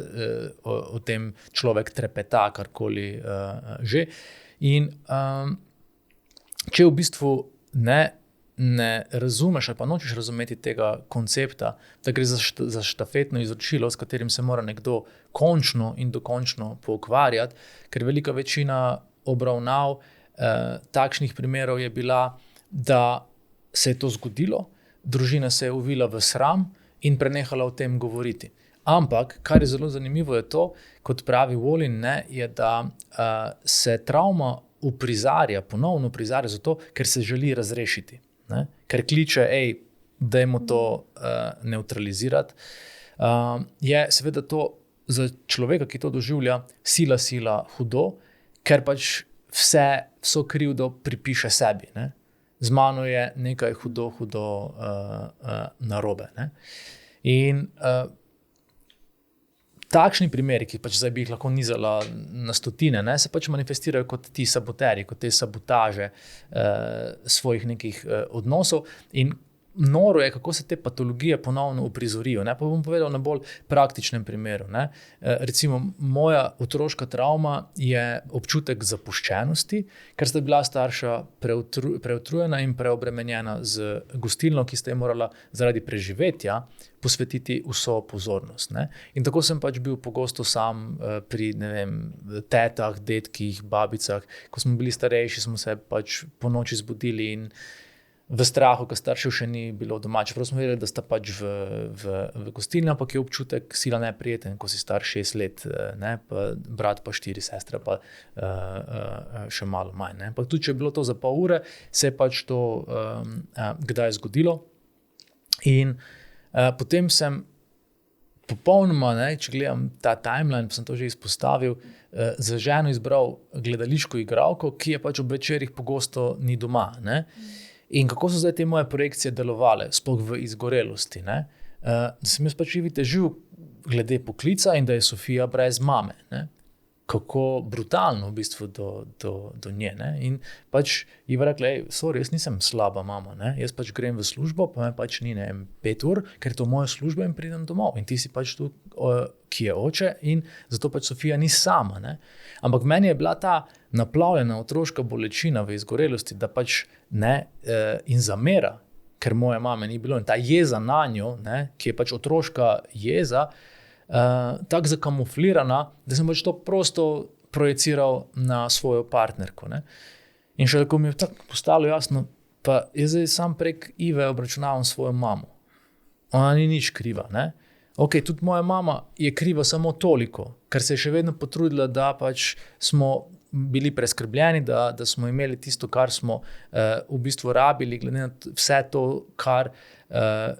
o tem človek trepeta, karkoli že. In če v bistvu ne razumeš ali pa nočeš razumeti tega koncepta, da gre za štafetno izročilo, s katerim se mora nekdo končno in dokončno poukvarjati, ker velika večina obravnav takšnih primerov je bila, da se je to zgodilo, družina se je uvila v sram in prenehala o tem govoriti. Ampak, kar je zelo zanimivo, je to, kot pravi Wolin, je, da se travma ponovno uprizarja zato, ker se želi razrešiti. Ne? Ker kliče, dajmo to neutralizirati. Je seveda to za človeka, ki to doživlja, sila hudo, ker pač vso krivdo pripiše sebi. Ne? Z mano je nekaj hudo narobe. Ne? In takšni primeri, ki pač zdaj bi jih lahko nizala na stotine, se pač manifestirajo kot ti saboteri, kot te sabotaže svojih nekih odnosov. In noro je, kako se te patologije ponovno uprizorijo. Pa bom povedal na bolj praktičnem primeru. Recimo, moja otroška travma je občutek zapuščenosti, ker sta bila starša preutrujena in preobremenjena z gostilno, ki sta ji morala zaradi preživetja posvetiti vso pozornost. In tako sem pač bil pogosto sam pri, tetah, dedkih, babicah. Ko smo bili starejši, smo se pač po noči zbudili in v strahu, ker staršev še ni bilo doma. Čeprav smo vedeli, da sta pač v gostilni, ampak je občutek sila neprijeten, ko si star 6 let, pa brat pa 4 sestre, pa še malo manj. Pa tudi, če je bilo to za pol ure, se je pač to kdaj zgodilo. In potem sem popolnoma, ne, če gledam ta timeline, sem to že izpostavil, za ženo izbral gledališko igralko, ki je pač ob večerih pogosto ni doma. Ne. In kako so zdaj te moje projekcije delovale, sploh v izgorelosti, ne. Da sem jaz pač živi težil glede poklica in da je Sofija brez mame. Ne. Kako brutalno v bistvu do nje. Ne? In pač ji rekla, sorry, jaz nisem slaba mama, ne? Jaz pač grem v službo, pa me pač ni 5 ur, ker je to moja služba in pridem domov. In ti si pač tu, ki je oče in zato pač Sofija ni sama. Ne? Ampak meni je bila ta naplavljena otroška bolečina v izgorelosti, da pač ne in zamera, ker moje mame ni bilo. In ta jeza na njo, ne? Ki je pač otroška jeza, tako zakamuflirana, da sem pač to prosto projiciral na svojo partnerko. Ne? In še tako mi je tako postalo jasno, pa jaz zdaj sam prek Ive obračunavam svojo mamo. Ona ni nič kriva. Ne? Ok, tudi moja mama je kriva samo toliko, ker se je še vedno potrudila, da pač smo bili preskrbljeni, da smo imeli tisto, kar smo v bistvu rabili, glede na vse to,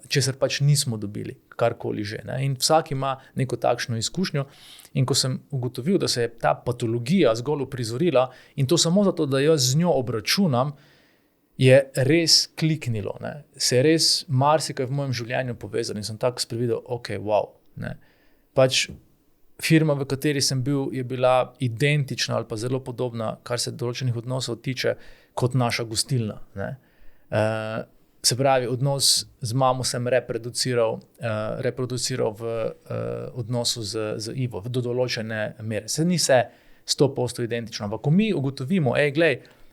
česar pač nismo dobili. Karkoli že. Ne? In vsak ima neko takšno izkušnjo. In ko sem ugotovil, da se je ta patologija zgolj uprizorila in to samo zato, da jaz z njo obračunam, je res kliknilo. Ne? Se je res marsikaj v mojem življenju povezalo in sem tako sprevidel, ok, wow. Ne? Pač firma, v kateri sem bil, je bila identična ali pa zelo podobna, kar se določenih odnosov tiče, kot naša gostilna. Ne? Se pravi, odnos z mamo sem reproduciral v odnosu z Ivo, do določene mere. Se ni se 100% identično, ampak ko mi ugotovimo,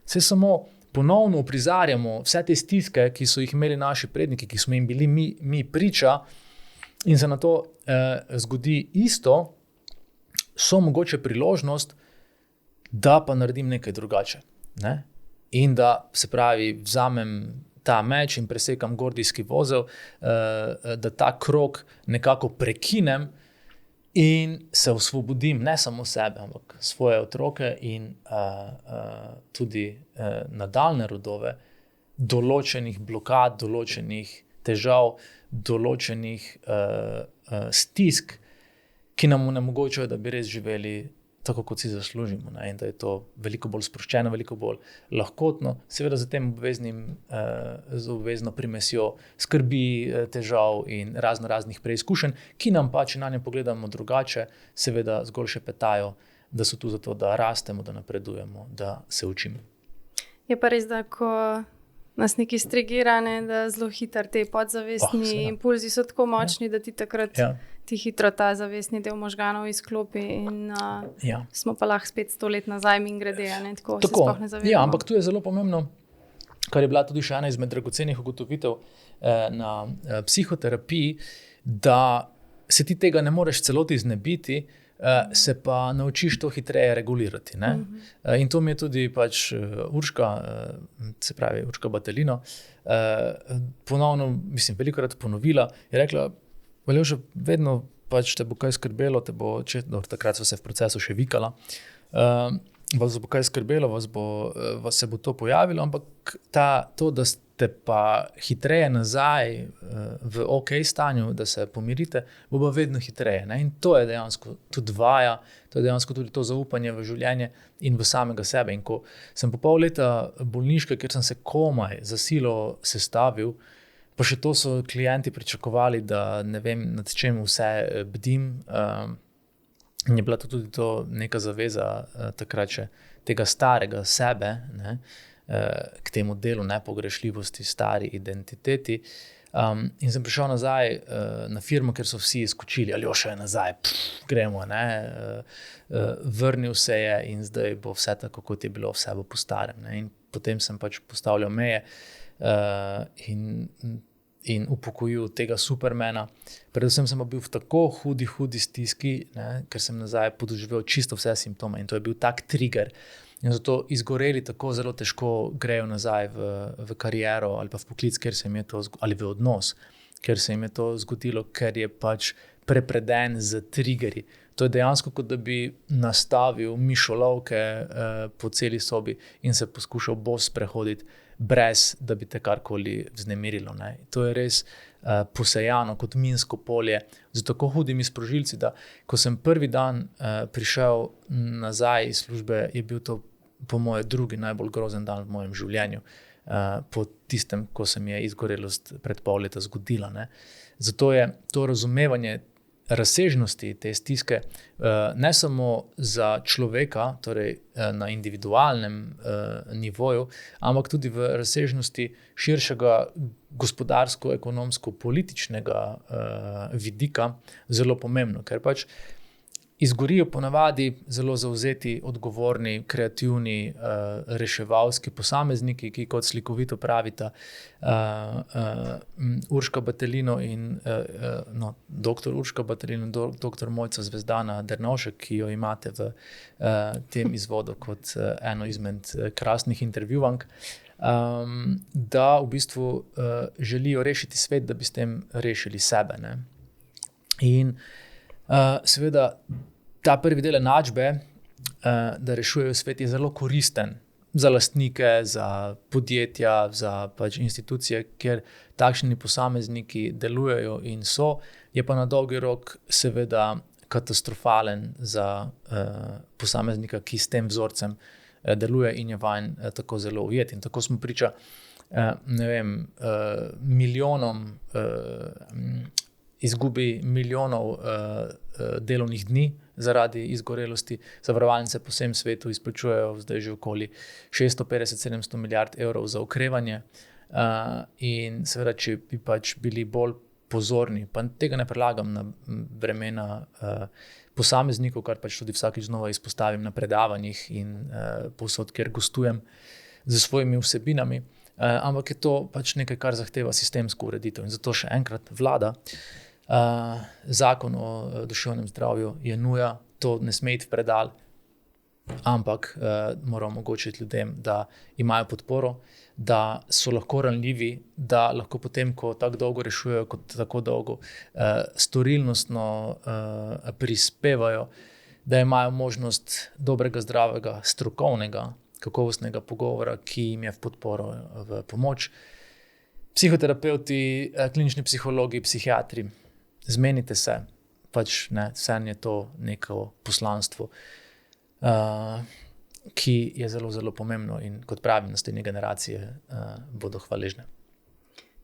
se samo ponovno uprizarjamo vse te stiske, ki so jih imeli naši predniki, ki smo jim bili mi priča in se na to zgodi isto, so mogoče priložnost, da pa naredim nekaj drugače. Ne? In da, se pravi, vzamem ta meč in presekam gordijski vozel, da ta krog nekako prekinem in se osvobodim ne samo sebe, ampak svoje otroke in tudi nadaljne rodove določenih blokad, določenih težav, določenih stisk, ki nam onemogočajo, da bi res živeli tako, kot si zaslužimo. Ne? In da je to veliko bolj sproščeno, veliko bolj lahkotno, seveda za tem z obvezno primesjo skrbi, težav in raznih preizkušenj, ki nam pa, če na nje pogledamo drugače, seveda zgolj še petajo, da so tu zato, da rastemo, da napredujemo, da se učimo. Je pa res, da ko nas nekaj strigira, da zelo hitro te podzavestni impulzi so tako močni, da ti takrat ti hitro ta zavestni del možganov izklopi in smo pa lahko spet 100 let nazaj in grede, tako se sploh ne zavedamo. Ja, ampak tu je zelo pomembno, kar je bila tudi še ena izmed dragocenih ugotovitev na psihoterapiji, da se ti tega ne moreš celoti znebiti, se pa naučiš to hitreje regulirati. Ne? In to mi je tudi pač Urška, se pravi Urška Batelino, ponovno, velikokrat ponovila, je rekla, Aljoša, vedno pač te bo kaj skrbelo, takrat so se v procesu še vikala, vas bo kaj skrbelo, vas se bo to pojavilo, ampak to, da ste pa hitreje nazaj v ok stanju, da se pomirite, bo pa vedno hitreje. Ne? In to je dejansko tudi vaja, to je dejansko tudi to zaupanje v življenje in v samega sebe. In ko sem po pol leta bolniške, kjer sem se komaj za silo sestavil, pa še to so klienti pričakovali, da ne vem, nad čem vse bdim. Je bila to tudi neka zaveza takrat še tega starega sebe, ne, k temu delu nepogrešljivosti, stari identiteti. In sem prišel nazaj na firmo, ker so vsi izkočili, Aljoša je nazaj, gremo. Ne. Vrnil se je in zdaj bo vse tako, kot je bilo, vse bo po starem. Ne. In potem sem pač postavljal meje in upokojil tega supermana. Predvsem sem bil v tako hudi stiski, ne, ker sem nazaj podoživel čisto vse simptome in to je bil tak trigger. In zato izgoreli tako zelo težko grejo nazaj v kariero ali pa v poklic, ker se jim je to, ali v odnos, ker se jim je to zgodilo, ker je pač prepreden z triggerji. To je dejansko, kot da bi nastavil mišolovke po celi sobi in se poskušal bos prehoditi, brez da bi te karkoli vznemirilo. Ne. To je res posejano kot minsko polje z tako hudimi sprožilci, da ko sem prvi dan prišel nazaj iz službe, je bil to po moje drugi najbolj grozen dan v mojem življenju, po tistem, ko se mi je izgorelost pred pol leta zgodila. Ne. Zato je to razumevanje razsežnosti te stiske ne samo za človeka, torej na individualnem nivoju, ampak tudi v razsežnosti širšega gospodarsko-ekonomsko-političnega vidika zelo pomembno, ker pač izgorijo ponavadi zelo zavzeti, odgovorni, kreativni, reševalski posamezniki, ki kot slikovito pravita Urška Batelino in doktor Urška Batelino in doktor Mojca Zvezdana Dernovšek, ki jo imate v tem izvodu kot eno izmed krasnih intervjuvank, da v bistvu želijo rešiti svet, da bi s tem rešili sebe. Ne? In seveda ta prvi del enačbe, da rešujejo svet, je zelo koristen za lastnike, za podjetja, za pač institucije, kjer takšni posamezniki delujejo in so, je pa na dolgi rok seveda katastrofalen za posameznika, ki s tem vzorcem deluje in je vanj tako zelo ujet. In tako smo priča milijonom izgubi milijonov delovnih dni zaradi izgorelosti. Zavarovalnice po vsem svetu izplačujejo zdaj že okoli 650-700 milijard evrov za okrevanje. In seveda, če bi pač bili bolj pozorni, pa tega ne prelagam na bremena posameznikov, kar pač tudi vsakič znova izpostavim na predavanjih in povsod, kjer gostujem z svojimi vsebinami, ampak je to pač nekaj, kar zahteva sistemsko ureditev. In zato še enkrat vlada, zakon o duševnem zdravju je nuja, to ne sme iti v predal, ampak mora omogočiti ljudem, da imajo podporo, da so lahko ranljivi, da lahko potem, ko tako dolgo rešujejo, kot tako dolgo storilnostno prispevajo, da imajo možnost dobrega, zdravega, strokovnega, kakovostnega pogovora, ki jim je v podporo, v pomoč. Psihoterapeuti, klinični psihologi, psihiatri, zmenite se, pač ne, vseeno je to neko poslanstvo, ki je zelo, zelo pomembno in kot pravim, naslednje generacije bodo hvaležne.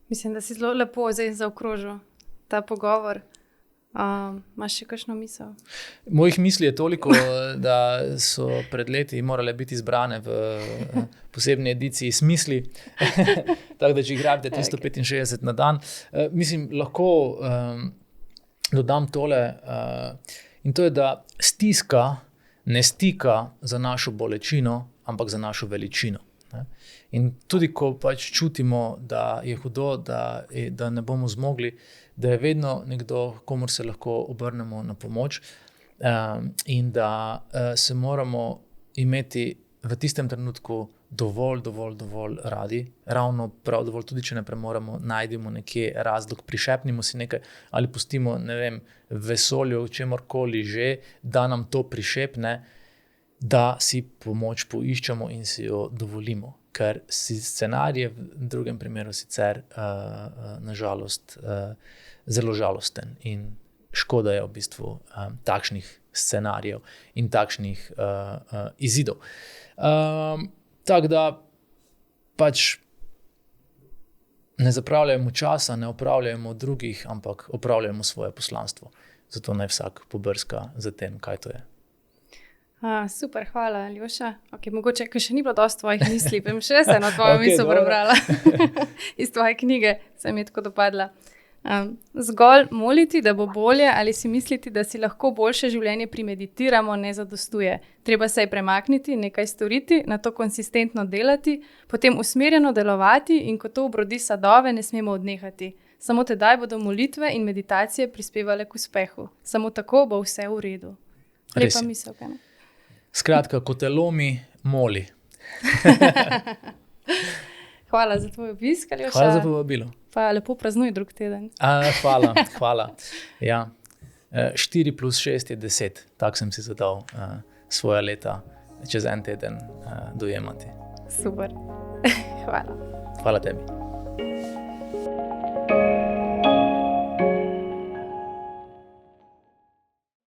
Mislim, da si zelo lepo zdaj zaokrožil ta pogovor. Imaš še kakšno misel? Mojih misli je toliko, da so pred leti morale biti izbrane v posebni ediciji Smisli, tako da če jih rabite 365 na dan. Mislim, lahko dodam tole, in to je, da stiska ne stika za našo bolečino, ampak za našo veličino. In tudi, ko pač čutimo, da je hudo, da ne bomo zmogli, da je vedno nekdo, komur se lahko obrnemo na pomoč, in da se moramo imeti v tistem trenutku dovolj radi, ravno prav dovolj, tudi če ne premoremo, najdemo nekje razlog, prišepnimo si nekaj ali pustimo, ne vem, vesolju, čemorkoli že, da nam to prišepne, da si pomoč poiščemo in si jo dovolimo. Ker si scenarij v drugem primeru sicer nažalost zelo žalosten in škoda je v bistvu takšnih scenarijev in takšnih izidov. Tako da pač ne zapravljamo časa, ne opravljamo drugih, ampak opravljamo svoje poslanstvo. Zato naj vsak pobrska za tem, kaj to je. Super, hvala, Aljoša. Mogoče, ker še ni bilo dosti tvojih misli, pa še se na tvojo misel prebrala. Iz tvoje knjige se mi je tako dopadla. Zgolj moliti, da bo bolje, ali si misliti, da si lahko boljše življenje primeditiramo, ne zadostuje. Treba se je premakniti, nekaj storiti, na to konsistentno delati, potem usmerjeno delovati in ko to obrodi sadove, ne smemo odnehati. Samo tedaj bodo molitve in meditacije prispevale k uspehu. Samo tako bo vse v redu. Lepa misel, kaj ne? Skratka, ko te lomi, moli. Hvala za tvoj obisk, Aljoša. Hvala za povabilo. Pa lepo praznuj drug teden. Hvala. Ja. 4 plus 6 je 10. Tako sem si zadal svoja leta čez en teden dojemati. Super. Hvala. Hvala tebi.